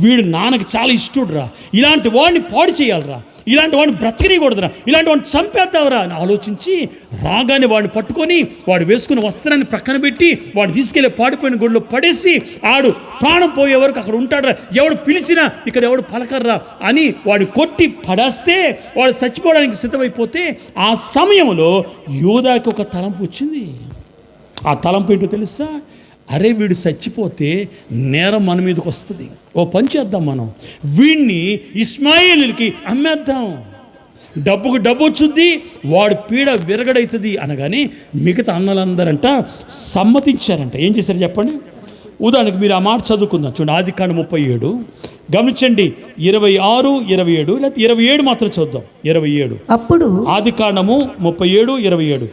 వీడు నాన్నకి చాలా ఇష్టడు రా, ఇలాంటి వాడిని పాడు చేయాలరా, ఇలాంటి వాడిని బ్రతకనీయకూడదురా, ఇలాంటి వాడిని చంపేద్దాంరా అని ఆలోచించి రాగానే వాడిని పట్టుకొని వాడు వేసుకున్న వస్త్రాన్ని ప్రక్కన పెట్టి వాడు తీసుకెళ్ళి పాడిపోయిన గుడిలో పడేసి ఆడు ప్రాణం పోయే వరకు అక్కడ ఉంటాడురా, ఎవడు పిలిచినా ఇక్కడ ఎవడు పలకర్రా అని వాడిని కొట్టి పడేస్తే వాడు చచ్చిపోవడానికి సిద్ధమైపోతే ఆ సమయంలో యూదాకి ఒక తలంపు వచ్చింది. ఆ తలంపు ఏంటో తెలుసా? అరే వీడు చచ్చిపోతే నేరం మన మీదకి వస్తుంది, ఓ పని చేద్దాం, మనం వీడిని ఇష్మాయేలుకి అమ్మేద్దాం, డబ్బుకు డబ్బు వచ్చుద్ది, వాడు పీడ విరగడవుతుంది అనగానే మిగతా అన్నలందరంట సమ్మతించారంట. ఏం చేశారు చెప్పండి? ఉదాహరణకు మీరు ఆ మాట చదువుకుందాం. చూడండి, ఆదికాండం 37 గమనించండి, 26, 27 లేకపోతే 27 మాత్రం చూద్దాం. 27
అప్పుడు
ఆదికాండము 37, 27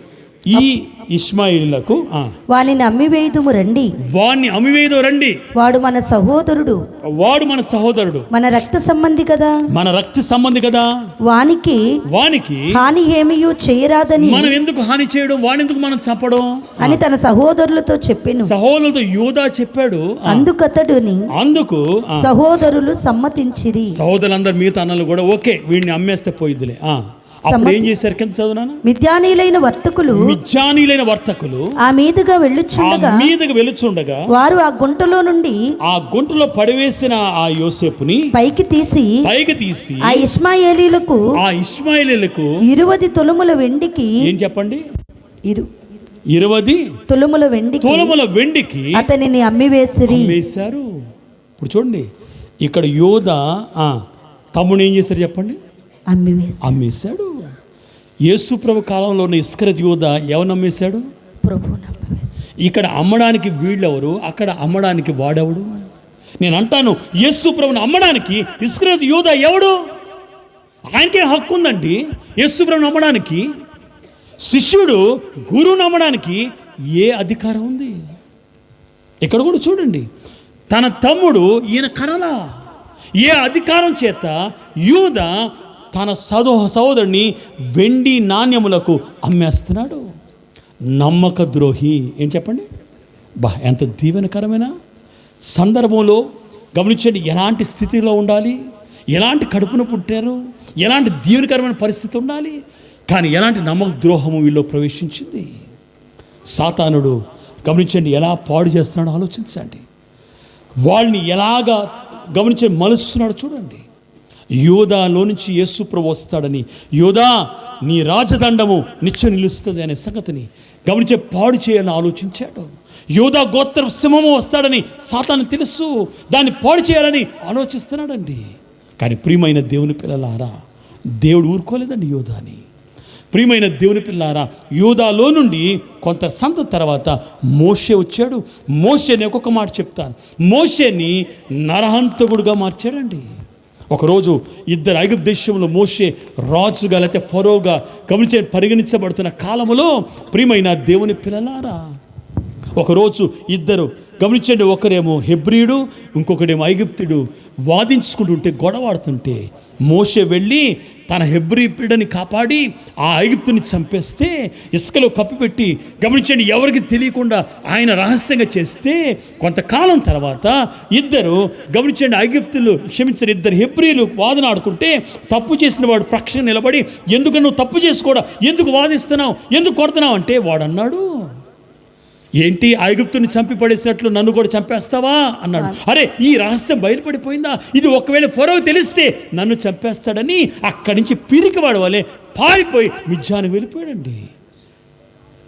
ఈ ఇష్మాయిలకు
వానిని అమ్మివేయుదుము రండి,
వాణ్ణి అమ్మివేదో రండి,
వాడు మన సహోదరుడు,
వాడు మన సహోదరుడు,
మన రక్త సంబంధి కదా,
మన రక్త సంబంధి కదా,
వానికి హాని ఏమియు చేయరాదని
మనం ఎందుకు హాని చేయడం, వాడెందుకు మనం చంపడం
అని తన సహోదరులతో చెప్పెను.
సహోదరులతో యూదా చెప్పాడు. అందుకు
సహోదరులు సమ్మతించిరి.
సహోదరులందరూ మిగతా అన్నలు కూడా ఓకే వీడిని అమ్మేస్తే పోయిద్దిలే. అప్పుడు ఏం చేశారు కింద చదువునాను?
మిద్యానీయులైన వర్తకులు ఆ మీదుగా వెళ్ళుచుండగా వారు ఆ గుంటలో
పడివేసిన ఆ యోసేపుని పైకి తీసి
ఆ ఇష్మాయేలీలకు
20
తులముల వెండికి,
ఏం చెప్పండి,
20 తులముల వెండికి అతనిని అమ్మివేశారు.
ఇప్పుడు చూడండి, ఇక్కడ యోదా తమ్ముడు ఏం చేశారు చెప్పండి, అమ్మేశాడు. యేసు ప్రభు కాలంలో ఉన్న ఇస్కరియోతు యూదా ఎవరు అమ్మేశాడు? ఇక్కడ అమ్మడానికి వీళ్ళెవరు, అక్కడ అమ్మడానికి వాడెవడు? నేను అంటాను, యేసు ప్రభుని అమ్మడానికి ఇస్కరియోతు యూదా ఎవడు? ఆయనకే హక్కు ఉందండి యేసు ప్రభుని అమ్మడానికి. శిష్యుడు గురువుని అమ్మడానికి ఏ అధికారం ఉంది? ఇక్కడ కూడా చూడండి, తన తమ్ముడు ఈయన కనలా ఏ అధికారం చేత యూదా తన సహోదరుని వెండి నాణ్యములకు అమ్మేస్తున్నాడు? నమ్మక ద్రోహి. ఏం చెప్పండి, ఎంత దీవెనకరమైన సందర్భంలో గమనించండి. ఎలాంటి స్థితిలో ఉండాలి, ఎలాంటి కడుపున పుట్టారు, ఎలాంటి దీవెనకరమైన పరిస్థితి ఉండాలి, కానీ ఎలాంటి నమ్మక ద్రోహము వీళ్ళు ప్రవేశించింది. సాతానుడు గమనించండి ఎలా పాడు చేస్తున్నాడో ఆలోచించండి. వాళ్ళని ఎలాగా మలుస్తున్నాడు చూడండి. యోదాలో నుంచి యేసు ప్రభు వస్తాడని, యోదా నీ రాజదండము నిత్యం నిలుస్తుంది అనే సంగతిని పాడు చేయాలని ఆలోచించాడు. యోదా గోత్ర సింహము వస్తాడని సాతాను తెలుసు, దాన్ని పాడు చేయాలని ఆలోచిస్తున్నాడండి. కానీ ప్రియమైన దేవుని పిల్లలారా, దేవుడు ఊరుకోలేదండి యోదాని. ప్రియమైన దేవుని పిల్లారా, యూదాలో నుండి కొంత సంత తర్వాత మోషే వచ్చాడు. మోషేని ఒక్కొక్క మాట చెప్తాను. మోషేని నరహంతకుడుగా మార్చాడండి. ఒకరోజు ఇద్దరు ఐగుప్తు దేశంలో మోషే రాజుగా లేకపోతే ఫరోగా పరిగణించబడుతున్న కాలంలో ప్రియమైన దేవుని పిల్లలారా, ఒకరోజు ఇద్దరు గమనించండి, ఒకరేమో హెబ్రీయుడు, ఇంకొకడేమో ఐగుప్తుడు వాదించుకుంటుంటే గొడవాడుతుంటే మోషే వెళ్ళి తన హెబ్రీ బిడ్డని కాపాడి ఆ ఐగుప్తుని చంపేస్తే ఇసుకలో కప్పిపెట్టి గమనించండి ఎవరికి తెలియకుండా ఆయన రహస్యంగా చేస్తే కొంతకాలం తర్వాత ఇద్దరు గమనించండి ఇద్దరు హెబ్రీలు వాదన ఆడుకుంటే తప్పు చేసిన వాడు ప్రక్కన నిలబడి ఎందుకు నువ్వు తప్పు చేసుకోవడం, ఎందుకు వాదిస్తున్నావు, ఎందుకు కొడుతున్నావు అంటే వాడు అన్నాడు, ఏంటి ఐగుప్తుని చంపి పడేసినట్లు నన్ను కూడా చంపేస్తావా అన్నాడు. అరే ఈ రహస్యం బయలుపడిపోయిందా, ఇది ఒకవేళ ఫరో తెలిస్తే నన్ను చంపేస్తాడని అక్కడి నుంచి పిరికివాడు వలె పారిపోయి మిద్యానికి వెళ్ళిపోయాడండి.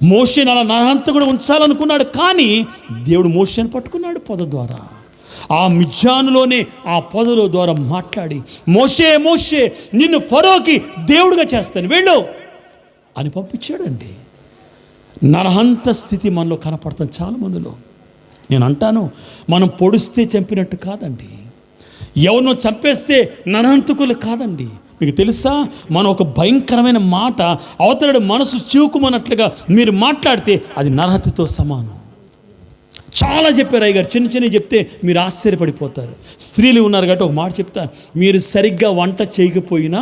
మోషేని అలా నరహంతకుడు ఉంచాలనుకున్నాడు, కానీ దేవుడు మోషేని పట్టుకున్నాడు పొద ద్వారా. ఆ మిద్యానులోనే ఆ పొదలో ద్వారా మాట్లాడి మోషే మోషే నిన్ను ఫరోకి దేవుడుగా చేస్తాను వెళ్ళు అని పంపించాడండి. నరహంత స్థితి మనలో కనపడుతుంది చాలా మందిలో. నేను అంటాను, మనం పొడిస్తే చంపినట్టు కాదండి, ఎవరినో చంపేస్తే నరహంతకులు కాదండి. మీకు తెలుసా, మనం ఒక భయంకరమైన మాట అవతలడు మనసు చివుకుమన్నట్లుగా మీరు మాట్లాడితే అది నరహత్యతో సమానం. చాలా చెప్పారు అయ్యగారు, చిన్న చిన్న చెప్తే మీరు ఆశ్చర్యపడిపోతారు. స్త్రీలు ఉన్నారు కాబట్టి ఒక మాట చెప్తారు, మీరు సరిగ్గా వంట చేయకపోయినా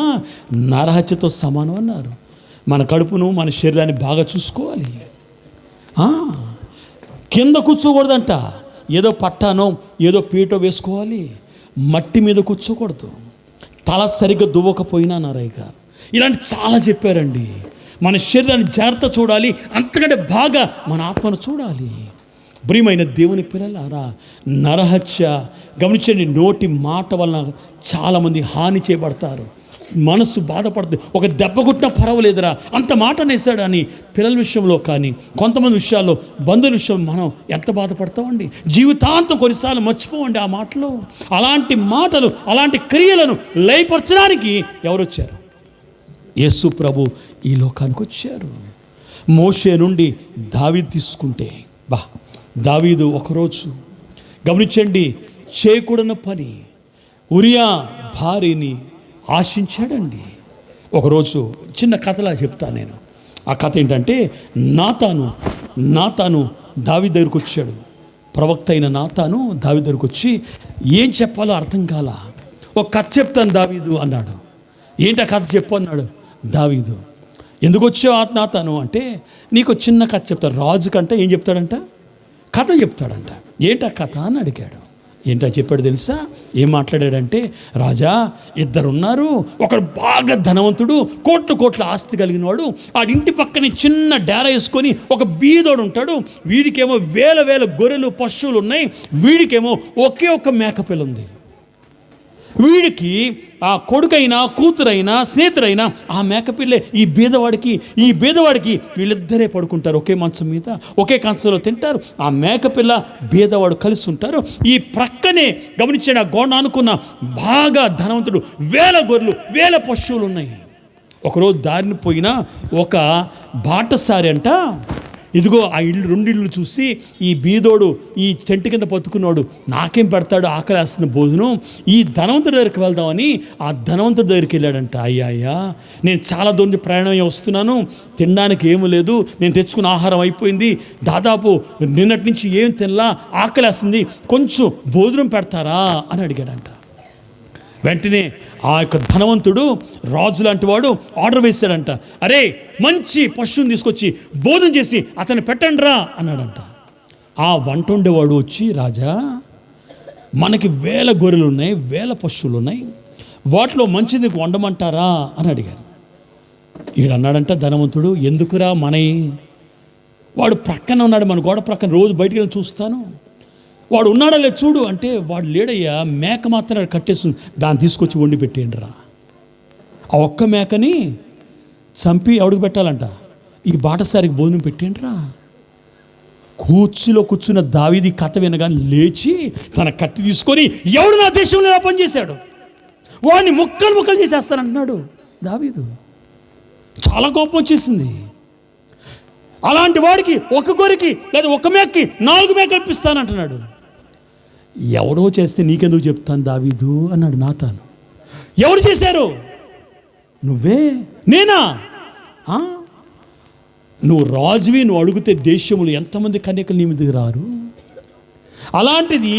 నరహత్యతో సమానం అన్నారు. మన కడుపును మన శరీరాన్ని బాగా చూసుకోవాలి. కింద కూర్చోకూడదంట, ఏదో పట్టానో ఏదో పీటో వేసుకోవాలి, మట్టి మీద కూర్చోకూడదు, తల సరిగ్గా దువ్వకపోయినా నారయ్య గారు ఇలాంటి చాలా చెప్పారండి. మన శరీరాన్ని జాగ్రత్త చూడాలి, అంతకంటే బాగా మన ఆత్మను చూడాలి. ప్రియమైన దేవుని పిల్లలారా, నరహత్య గమనించండి, నోటి మాట వలన చాలామంది హాని చేయబడతారు. మనసు బాధపడుతుంది, ఒక దెబ్బ కొట్టినా పర్వాలేదురా అంత మాట అనేసాడు అని పిల్లల విషయంలో కానీ కొంతమంది విషయాల్లో బంధువుల విషయం మనం ఎంత బాధపడతామండి. జీవితాంతం కొన్నిసార్లు మర్చిపోవండి ఆ మాటలు. అలాంటి మాటలు అలాంటి క్రియలను లయపరచడానికి ఎవరు వచ్చారు? యేసు ప్రభు ఈ లోకానికి వచ్చారు. మోషే నుండి దావీదు తీసుకుంటే దావీదు ఒకరోజు గమనించండి చేయకూడని పని ఉరియా భార్యని ఆశించాడండి. ఒకరోజు చిన్న కథలా చెప్తాను నేను. ఆ కథ ఏంటంటే నాతాను దావీదు దగ్గరికి వచ్చాడు. ప్రవక్త అయిన నాతాను దావీదు దగ్గరికి వచ్చి ఏం చెప్పాలో అర్థం కాల. ఒక కథ చెప్తాను దావీదు అన్నాడు. ఏంటి ఆ కథ చెప్పు అన్నాడు దావీదు. ఎందుకు వచ్చావు నాతాను అంటే, నీకు చిన్న కథ చెప్తాడు. రాజు కంటే ఏం చెప్తాడంట, కథ చెప్తాడంట. ఏంటా కథ అని అడిగాడు. ఏంటో చెప్పాడు తెలుసా? ఏం మాట్లాడాడంటే, రాజా ఇద్దరు ఉన్నారు, ఒకడు బాగా ధనవంతుడు, కోట్ల ఆస్తి కలిగిన వాడు. ఆ ఇంటి పక్కనే చిన్న డేరా వేసుకొని ఒక బీదోడు ఉంటాడు. వీడికేమో వేల గొర్రెలు పశువులు ఉన్నాయి, వీడికేమో ఒకే ఒక్క మేకపిల్ల ఉంది. వీడికి ఆ కొడుకైనా కూతురైనా స్నేహితుడైనా ఆ మేకపిల్లే ఈ బీదవాడికి వీళ్ళిద్దరే పడుకుంటారు ఒకే మంచం మీద, ఒకే కంచంలో తింటారు. ఆ మేకపిల్ల బీదవాడు కలిసి ఉంటారు. ఈ ప్రక్కనే గమనించాడు, ఆ గోడ అనుకున్న బాగా ధనవంతుడు, వేల గొర్రెలు వేల పశువులు ఉన్నాయి. ఒకరోజు దారిని పోయిన ఒక బాటసారి అంట, ఇదిగో ఆ రెండు ఇళ్ళు చూసి ఈ బీదోడు ఈ టెంట్ కింద పట్టుకున్నాడు, నాకేం పెడతాడు ఆకలేస్తున్న భోజనం, ఈ ధనవంతుడి దగ్గరికి వెళ్దామని ఆ ధనవంతుడి దగ్గరికి వెళ్ళాడంట. అయ్యా నేను చాలా దూరం ప్రయాణం వస్తున్నాను, తినడానికి ఏమీ లేదు, నేను తెచ్చుకున్న ఆహారం అయిపోయింది, దాదాపు నిన్నటి నుంచి ఏం తినలా, ఆకలేస్తుంది, కొంచెం భోజనం పెడతారా అని అడిగాడంట. వెంటనే ఆ యొక్క ధనవంతుడు రాజు లాంటి వాడు ఆర్డర్ వేశాడంట. అరే మంచి పశువుని తీసుకొచ్చి భోజనం చేసి అతను పెట్టండి రా అన్నాడంట. ఆ వంట ఉండేవాడు వచ్చి, రాజా మనకి వేల గొర్రెలు ఉన్నాయి, వేల పశువులు ఉన్నాయి, వాటిలో మంచిది వండమంటారా అని అడిగారు. ఈడన్నాడంట ధనవంతుడు, ఎందుకురా మనయి, వాడు ప్రక్కన ఉన్నాడు, మన గోడ ప్రక్కన రోజు బయటికి వెళ్ళి చూస్తాను, వాడు ఉన్నాడా లేదు చూడు అంటే, వాడు లేడయ్యా, మేక మాత్రం కట్టేస్తుంది, దాన్ని తీసుకొచ్చి వండి పెట్టేయండి రా. ఆ ఒక్క మేకని చంపి ఎవడికి పెట్టాలంట, ఈ బాటసారికి భోజనం పెట్టేయండి రా. కూర్చున్న దావీదు కథ వినగానే లేచి తన కత్తి తీసుకొని, ఎవడు నా దేశంలో ఎలా పనిచేశాడు వాడిని ముక్కలు చేసేస్తానంటున్నాడు దావీదు. చాలా కోపం వచ్చేసింది. అలాంటి వాడికి ఒక గొర్రెకి లేదా ఒక మేకకి 4 మేకలు ఇప్పిస్తానంటున్నాడు. ఎవడో చేస్తే నీకెందుకు చెప్తాను దావీదు అన్నాడు నాతాను. ఎవరు చేశారు? నువ్వే. నేనా? నువ్వు రాజువి, నువ్వు అడిగితే దేశములు ఎంతమంది కన్యకలు నీ మీదకి రారు. అలాంటిది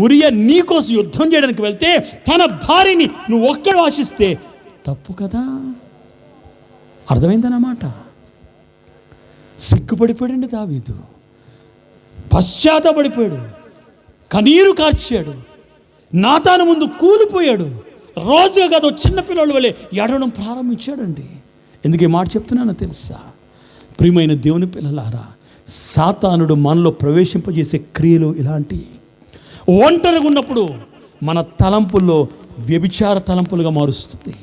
ఉరియా నీకోసం యుద్ధం చేయడానికి వెళ్తే తన భార్యని నువ్వు ఒక్కడు ఆశిస్తే తప్పు కదా. అర్థమైందన్నమాట. సిగ్గుపడిపోయాడండి దావీదు, పశ్చాత్తపడిపోయాడు, కన్నీరు కార్చాడు, నాతాను ముందు కూలిపోయాడు. రోజుగా కాదు, చిన్నపిల్లల వలె ఏడవడం ప్రారంభించాడండి. ఎందుకు ఈ మాట చెప్తున్నానో తెలుసా? ప్రియమైన దేవుని పిల్లలారా, సాతానుడు మనలో ప్రవేశింపజేసే క్రియలు ఇలాంటివి. ఒంటరిగా ఉన్నప్పుడు మన తలంపుల్లో వ్యభిచార తలంపులుగా మారుస్తుంది.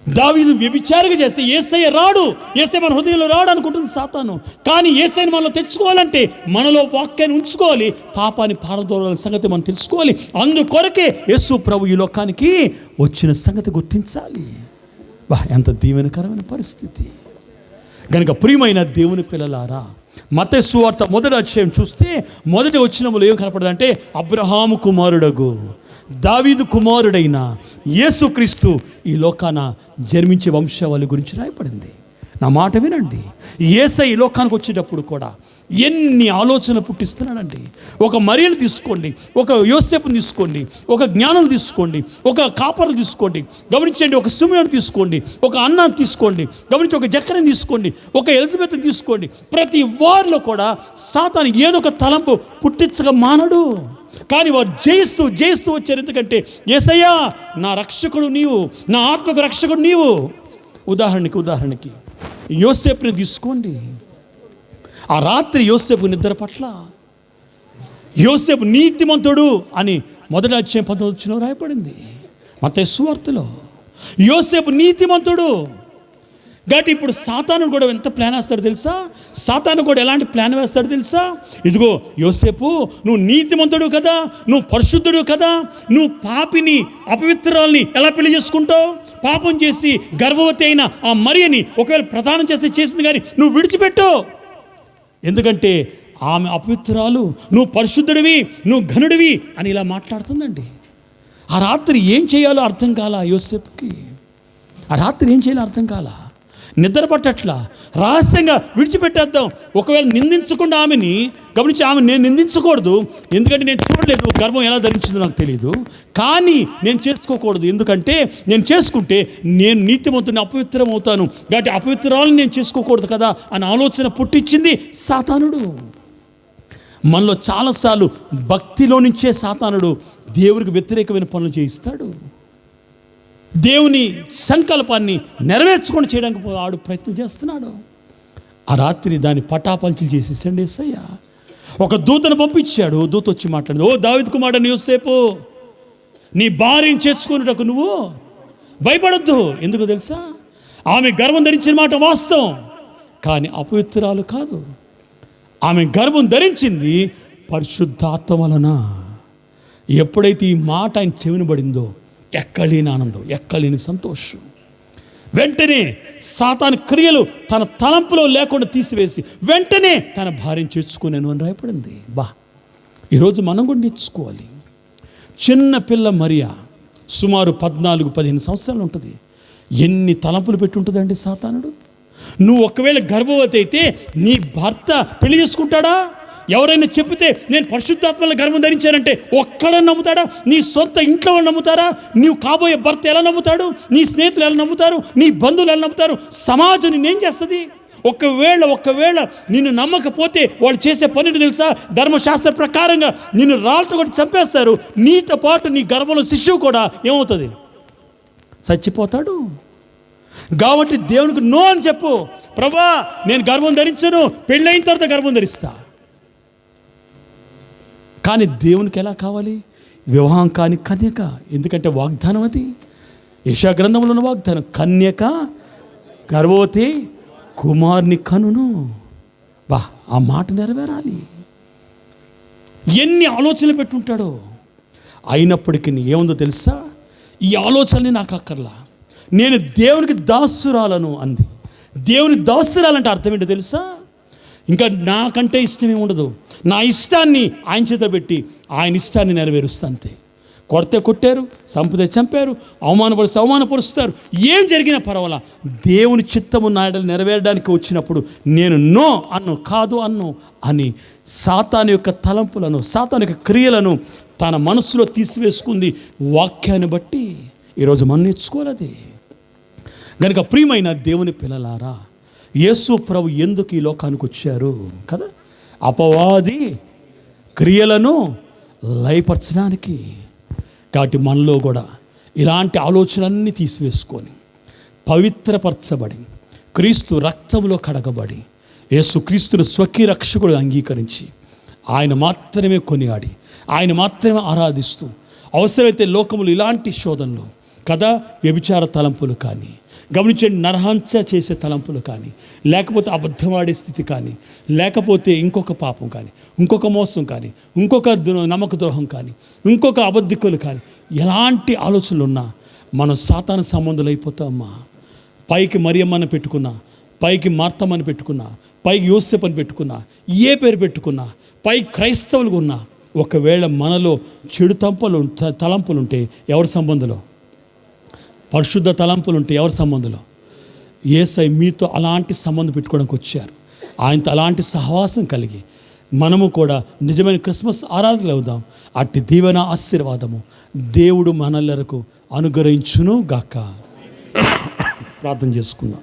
దావీదు వ్యభిచారిగా చేస్తే యేసయ్య రాడు, యేసయ్య మన హృదయంలో రాడు అనుకుంటుంది సాతాను. కానీ యేసయ్యని మనలో తెచ్చుకోవాలంటే మనలో వాక్యాన్ని ఉంచుకోవాలి, పాపాన్ని పారదోలాల సంగతి మనం తెలుసుకోవాలి. అందుకొరకే యేసు ప్రభు ఈ లోకానికి వచ్చిన సంగతి గుర్తించాలి. ఎంత దీవెనకరమైన పరిస్థితి. కనుక ప్రియమైన దేవుని పిల్లలారా, మత్తయి సువార్త 1వ అధ్యాయం చూస్తే మొదటి వచనములో ఏం కనపడదంటే, అబ్రహాము కుమారుడగు దావీదు కుమారుడైన యేసుక్రీస్తు ఈ లోకాన జన్మించే వంశావళి గురించి రాయబడింది. నా మాట వినండి. యేసయ్య ఈ లోకానికి వచ్చేటప్పుడు కూడా ఎన్ని ఆలోచన పుట్టిస్తున్నాడండి. ఒక మరియను తీసుకోండి, ఒక యోసేపుని తీసుకోండి, ఒక జ్ఞానం తీసుకోండి, ఒక కాపర్లు తీసుకోండి, గమనించండి, ఒక సిమియోను తీసుకోండి, ఒక అన్నాన్ని తీసుకోండి, గమనించి ఒక జక్కరని తీసుకోండి, ఒక ఎలిజబెత్ని తీసుకోండి. ప్రతి వారిలో కూడా సాతాను ఏదో ఒక తలంపు పుట్టించగా మానడు. కానీ వారు జయిస్తూ వచ్చారు. ఎందుకంటే యేసయ్యా నా రక్షకుడు నీవు, నా ఆత్మకు రక్షకుడు నీవు. ఉదాహరణకి యోసేపుని తీసుకోండి. ఆ రాత్రి యోసేపు నిద్ర పట్ల, యోసేపు నీతిమంతుడు అని 1వ అధ్యాయం 19వ వచనంలో రాయబడింది మత్తయి సువార్తలో. యోసేపు నీతిమంతుడు. కాబట్టి ఇప్పుడు సాతాను కూడా ఎంత ప్లాన్ వేస్తాడు తెలుసా? సాతాను కూడా ఎలాంటి ప్లాన్ వేస్తాడు తెలుసా? ఇదిగో యోసేపు, నువ్వు నీతిమంతుడు కదా, నువ్వు పరిశుద్ధుడు కదా, నువ్వు పాపిని అపవిత్రాల్ని ఎలా పెళ్లి చేసుకుంటావు? పాపం చేసి గర్భవతి అయిన ఆ మరియని ఒకవేళ ప్రదానం చేసింది కానీ నువ్వు విడిచిపెట్టు. ఎందుకంటే ఆమె అపవిత్రాలు, నువ్వు పరిశుద్ధుడివి, నువ్వు ఘనుడివి అని ఇలా మాట్లాడుతుందండి. ఆ రాత్రి ఏం చేయాలో అర్థం కాల యోసేపుకి. ఆ రాత్రి ఏం చేయాలో అర్థం కాల. నిద్ర పట్టట్లా, రహస్యంగా విడిచిపెట్టేద్దాం. ఒకవేళ నిందించకుండా ఆమెని గమనించి, ఆమె నేను నిందించకూడదు, ఎందుకంటే నేను చూడలేదు గర్భం ఎలా ధరించిందో నాకు తెలియదు, కానీ నేను చేసుకోకూడదు, ఎందుకంటే నేను చేసుకుంటే నేను నీతిమంతుని అపవిత్రం అవుతాను, కాబట్టి అపవిత్రాలను నేను చేసుకోకూడదు కదా అని ఆలోచన పుట్టించింది సాతానుడు. మనలో చాలాసార్లు భక్తిలో నుంచే సాతానుడు దేవునికి వ్యతిరేకమైన పనులు చేయిస్తాడు. దేవుని సంకల్పాన్ని నెరవేర్చుకొని చేయడానికి ఆడు ప్రయత్నం చేస్తున్నాడు. ఆ రాత్రి దాన్ని పటాపంచలు చేసేసండి యేసయ్య. ఒక దూతను పంపించాడు. దూత వచ్చి మాట్లాడింది, ఓ దావీదు కుమారుడు యోసేపు, నీ భార్యను చేర్చుకున్నటకు నువ్వు భయపడొద్దు. ఎందుకు తెలుసా? ఆమె గర్భం ధరించిన మాట వాస్తవం, కానీ అపవిత్రాలు కాదు. ఆమె గర్భం ధరించింది పరిశుద్ధాత్మ వలన. ఎప్పుడైతే ఈ మాట ఆయన చెవిన పడిందో ఎక్కలేని ఆనందం, ఎక్కలేని సంతోషం. వెంటనే సాతాను క్రియలు తన తలంపులో లేకుండా తీసివేసి వెంటనే తన భార్యను చేర్చుకునేను అని రాయపడింది. ఈరోజు మనం కూడా నేర్చుకోవాలి. చిన్న పిల్ల మరియా సుమారు 14-15 సంవత్సరాలు ఉంటుంది. ఎన్ని తలంపులు పెట్టి ఉంటుందండి సాతానుడు. నువ్వు ఒకవేళ గర్భవతి అయితే నీ భర్త పెళ్లి చేసుకుంటాడా? ఎవరైనా చెప్తే నేను పరిశుద్ధాత్మల గర్భం ధరించానంటే ఒక్కడని నమ్ముతాడా? నీ సొంత ఇంట్లో వాళ్ళు నమ్ముతారా? నీవు కాబోయే భర్త ఎలా నమ్ముతాడు? నీ స్నేహితులు ఎలా నమ్ముతారు? నీ బంధువులు ఎలా నమ్ముతారు? సమాజం నిన్నేం చేస్తుంది? ఒకవేళ నిన్ను నమ్మకపోతే వాళ్ళు చేసే పనిని తెలుసా? ధర్మశాస్త్ర ప్రకారంగా నిన్ను రాళ్ళతో కొట్టి చంపేస్తారు. నీతో పాటు నీ గర్భంలో శిశువు కూడా ఏమవుతుంది? చచ్చిపోతాడు. కాబట్టి దేవునికి నో అని చెప్పు. ప్రభా, నేను గర్భం ధరించను, పెళ్ళైన తర్వాత గర్భం ధరిస్తా. కానీ దేవునికి ఎలా కావాలి? వివాహం కాని కన్యక. ఎందుకంటే వాగ్దానం అది. యెషయా గ్రంథంలో ఉన్న వాగ్దానం, కన్యక గర్భవతి కుమారుని కనును. ఆ మాట నెరవేరాలి. ఎన్ని ఆలోచనలు పెట్టుంటాడో. అయినప్పటికీ ఏముందో తెలుసా? ఈ ఆలోచనని నాకు అక్కర్లా, నేను దేవునికి దాసురాలను అంది. దేవుని దాసురాలంటే అర్థం ఏంటో తెలుసా? ఇంకా నాకంటే ఇష్టమే ఉండదు, నా ఇష్టాన్ని ఆయన చేత పెట్టి ఆయన ఇష్టాన్ని నెరవేరుస్తా అంతే. కొడితే కొట్టారు, చంపితే చంపారు, అవమానపరుస్తారు, ఏం జరిగినా పర్వాలా, దేవుని చిత్తము నాయడలు నెరవేరడానికి వచ్చినప్పుడు నేను నో అన్ను, కాదు అన్ను అని సాతాను యొక్క తలంపులను, సాతాను యొక్క క్రియలను తన మనస్సులో తీసివేసుకుంది వాక్యాన్ని బట్టి. ఈరోజు మనం నేర్చుకోవాలి. కనుక ప్రియమైన దేవుని పిల్లలారా, యేసు ప్రభు ఎందుకు ఈ లోకానికి వచ్చారు కదా? అపవాది క్రియలను లయపరచడానికి. కాబట్టి మనలో కూడా ఇలాంటి ఆలోచనలన్నీ తీసివేసుకొని పవిత్రపరచబడి క్రీస్తు రక్తంలో కడగబడి యేసు క్రీస్తును స్వకీయ రక్షకుడు అంగీకరించి ఆయన మాత్రమే కొనియాడి ఆయన మాత్రమే ఆరాధిస్తూ, అవసరమైతే లోకములు ఇలాంటి శోధనలు కదా, వ్యభిచార తలంపులు కానీ, గమనించండి, నరహంస చేసే తలంపులు కానీ, లేకపోతే అబద్ధమాడే స్థితి కానీ, లేకపోతే ఇంకొక పాపం కానీ, ఇంకొక మోసం కానీ, ఇంకొక నమ్మక ద్రోహం కానీ, ఇంకొక అబద్ధికులు కానీ, ఎలాంటి ఆలోచనలు ఉన్నా మనం సాతాను సంబంధులు అయిపోతామమ్మా. పైకి మరియమ్మని పెట్టుకున్నా, పైకి మార్తమ్మని పెట్టుకున్నా, పైకి యోసేపు అని పెట్టుకున్నా, ఏ పేరు పెట్టుకున్నా, పై క్రైస్తవులుగా ఉన్నా, ఒకవేళ మనలో చెడు తలంపులుంటే ఎవరి సంబంధంలో? పరిశుద్ధ తలంపులుంటే ఎవరి సంబంధంలో? యేసయ్య మీతో అలాంటి సంబంధం పెట్టుకోవడానికి వచ్చారు. ఆయనతో అలాంటి సహవాసం కలిగి మనము కూడా నిజమైన క్రిస్మస్ ఆరాధనలు అవుదాం. అట్టి దీవెన ఆశీర్వాదము దేవుడు మనలకు అనుగ్రహించును గాక. ప్రార్థన చేసుకుందాం.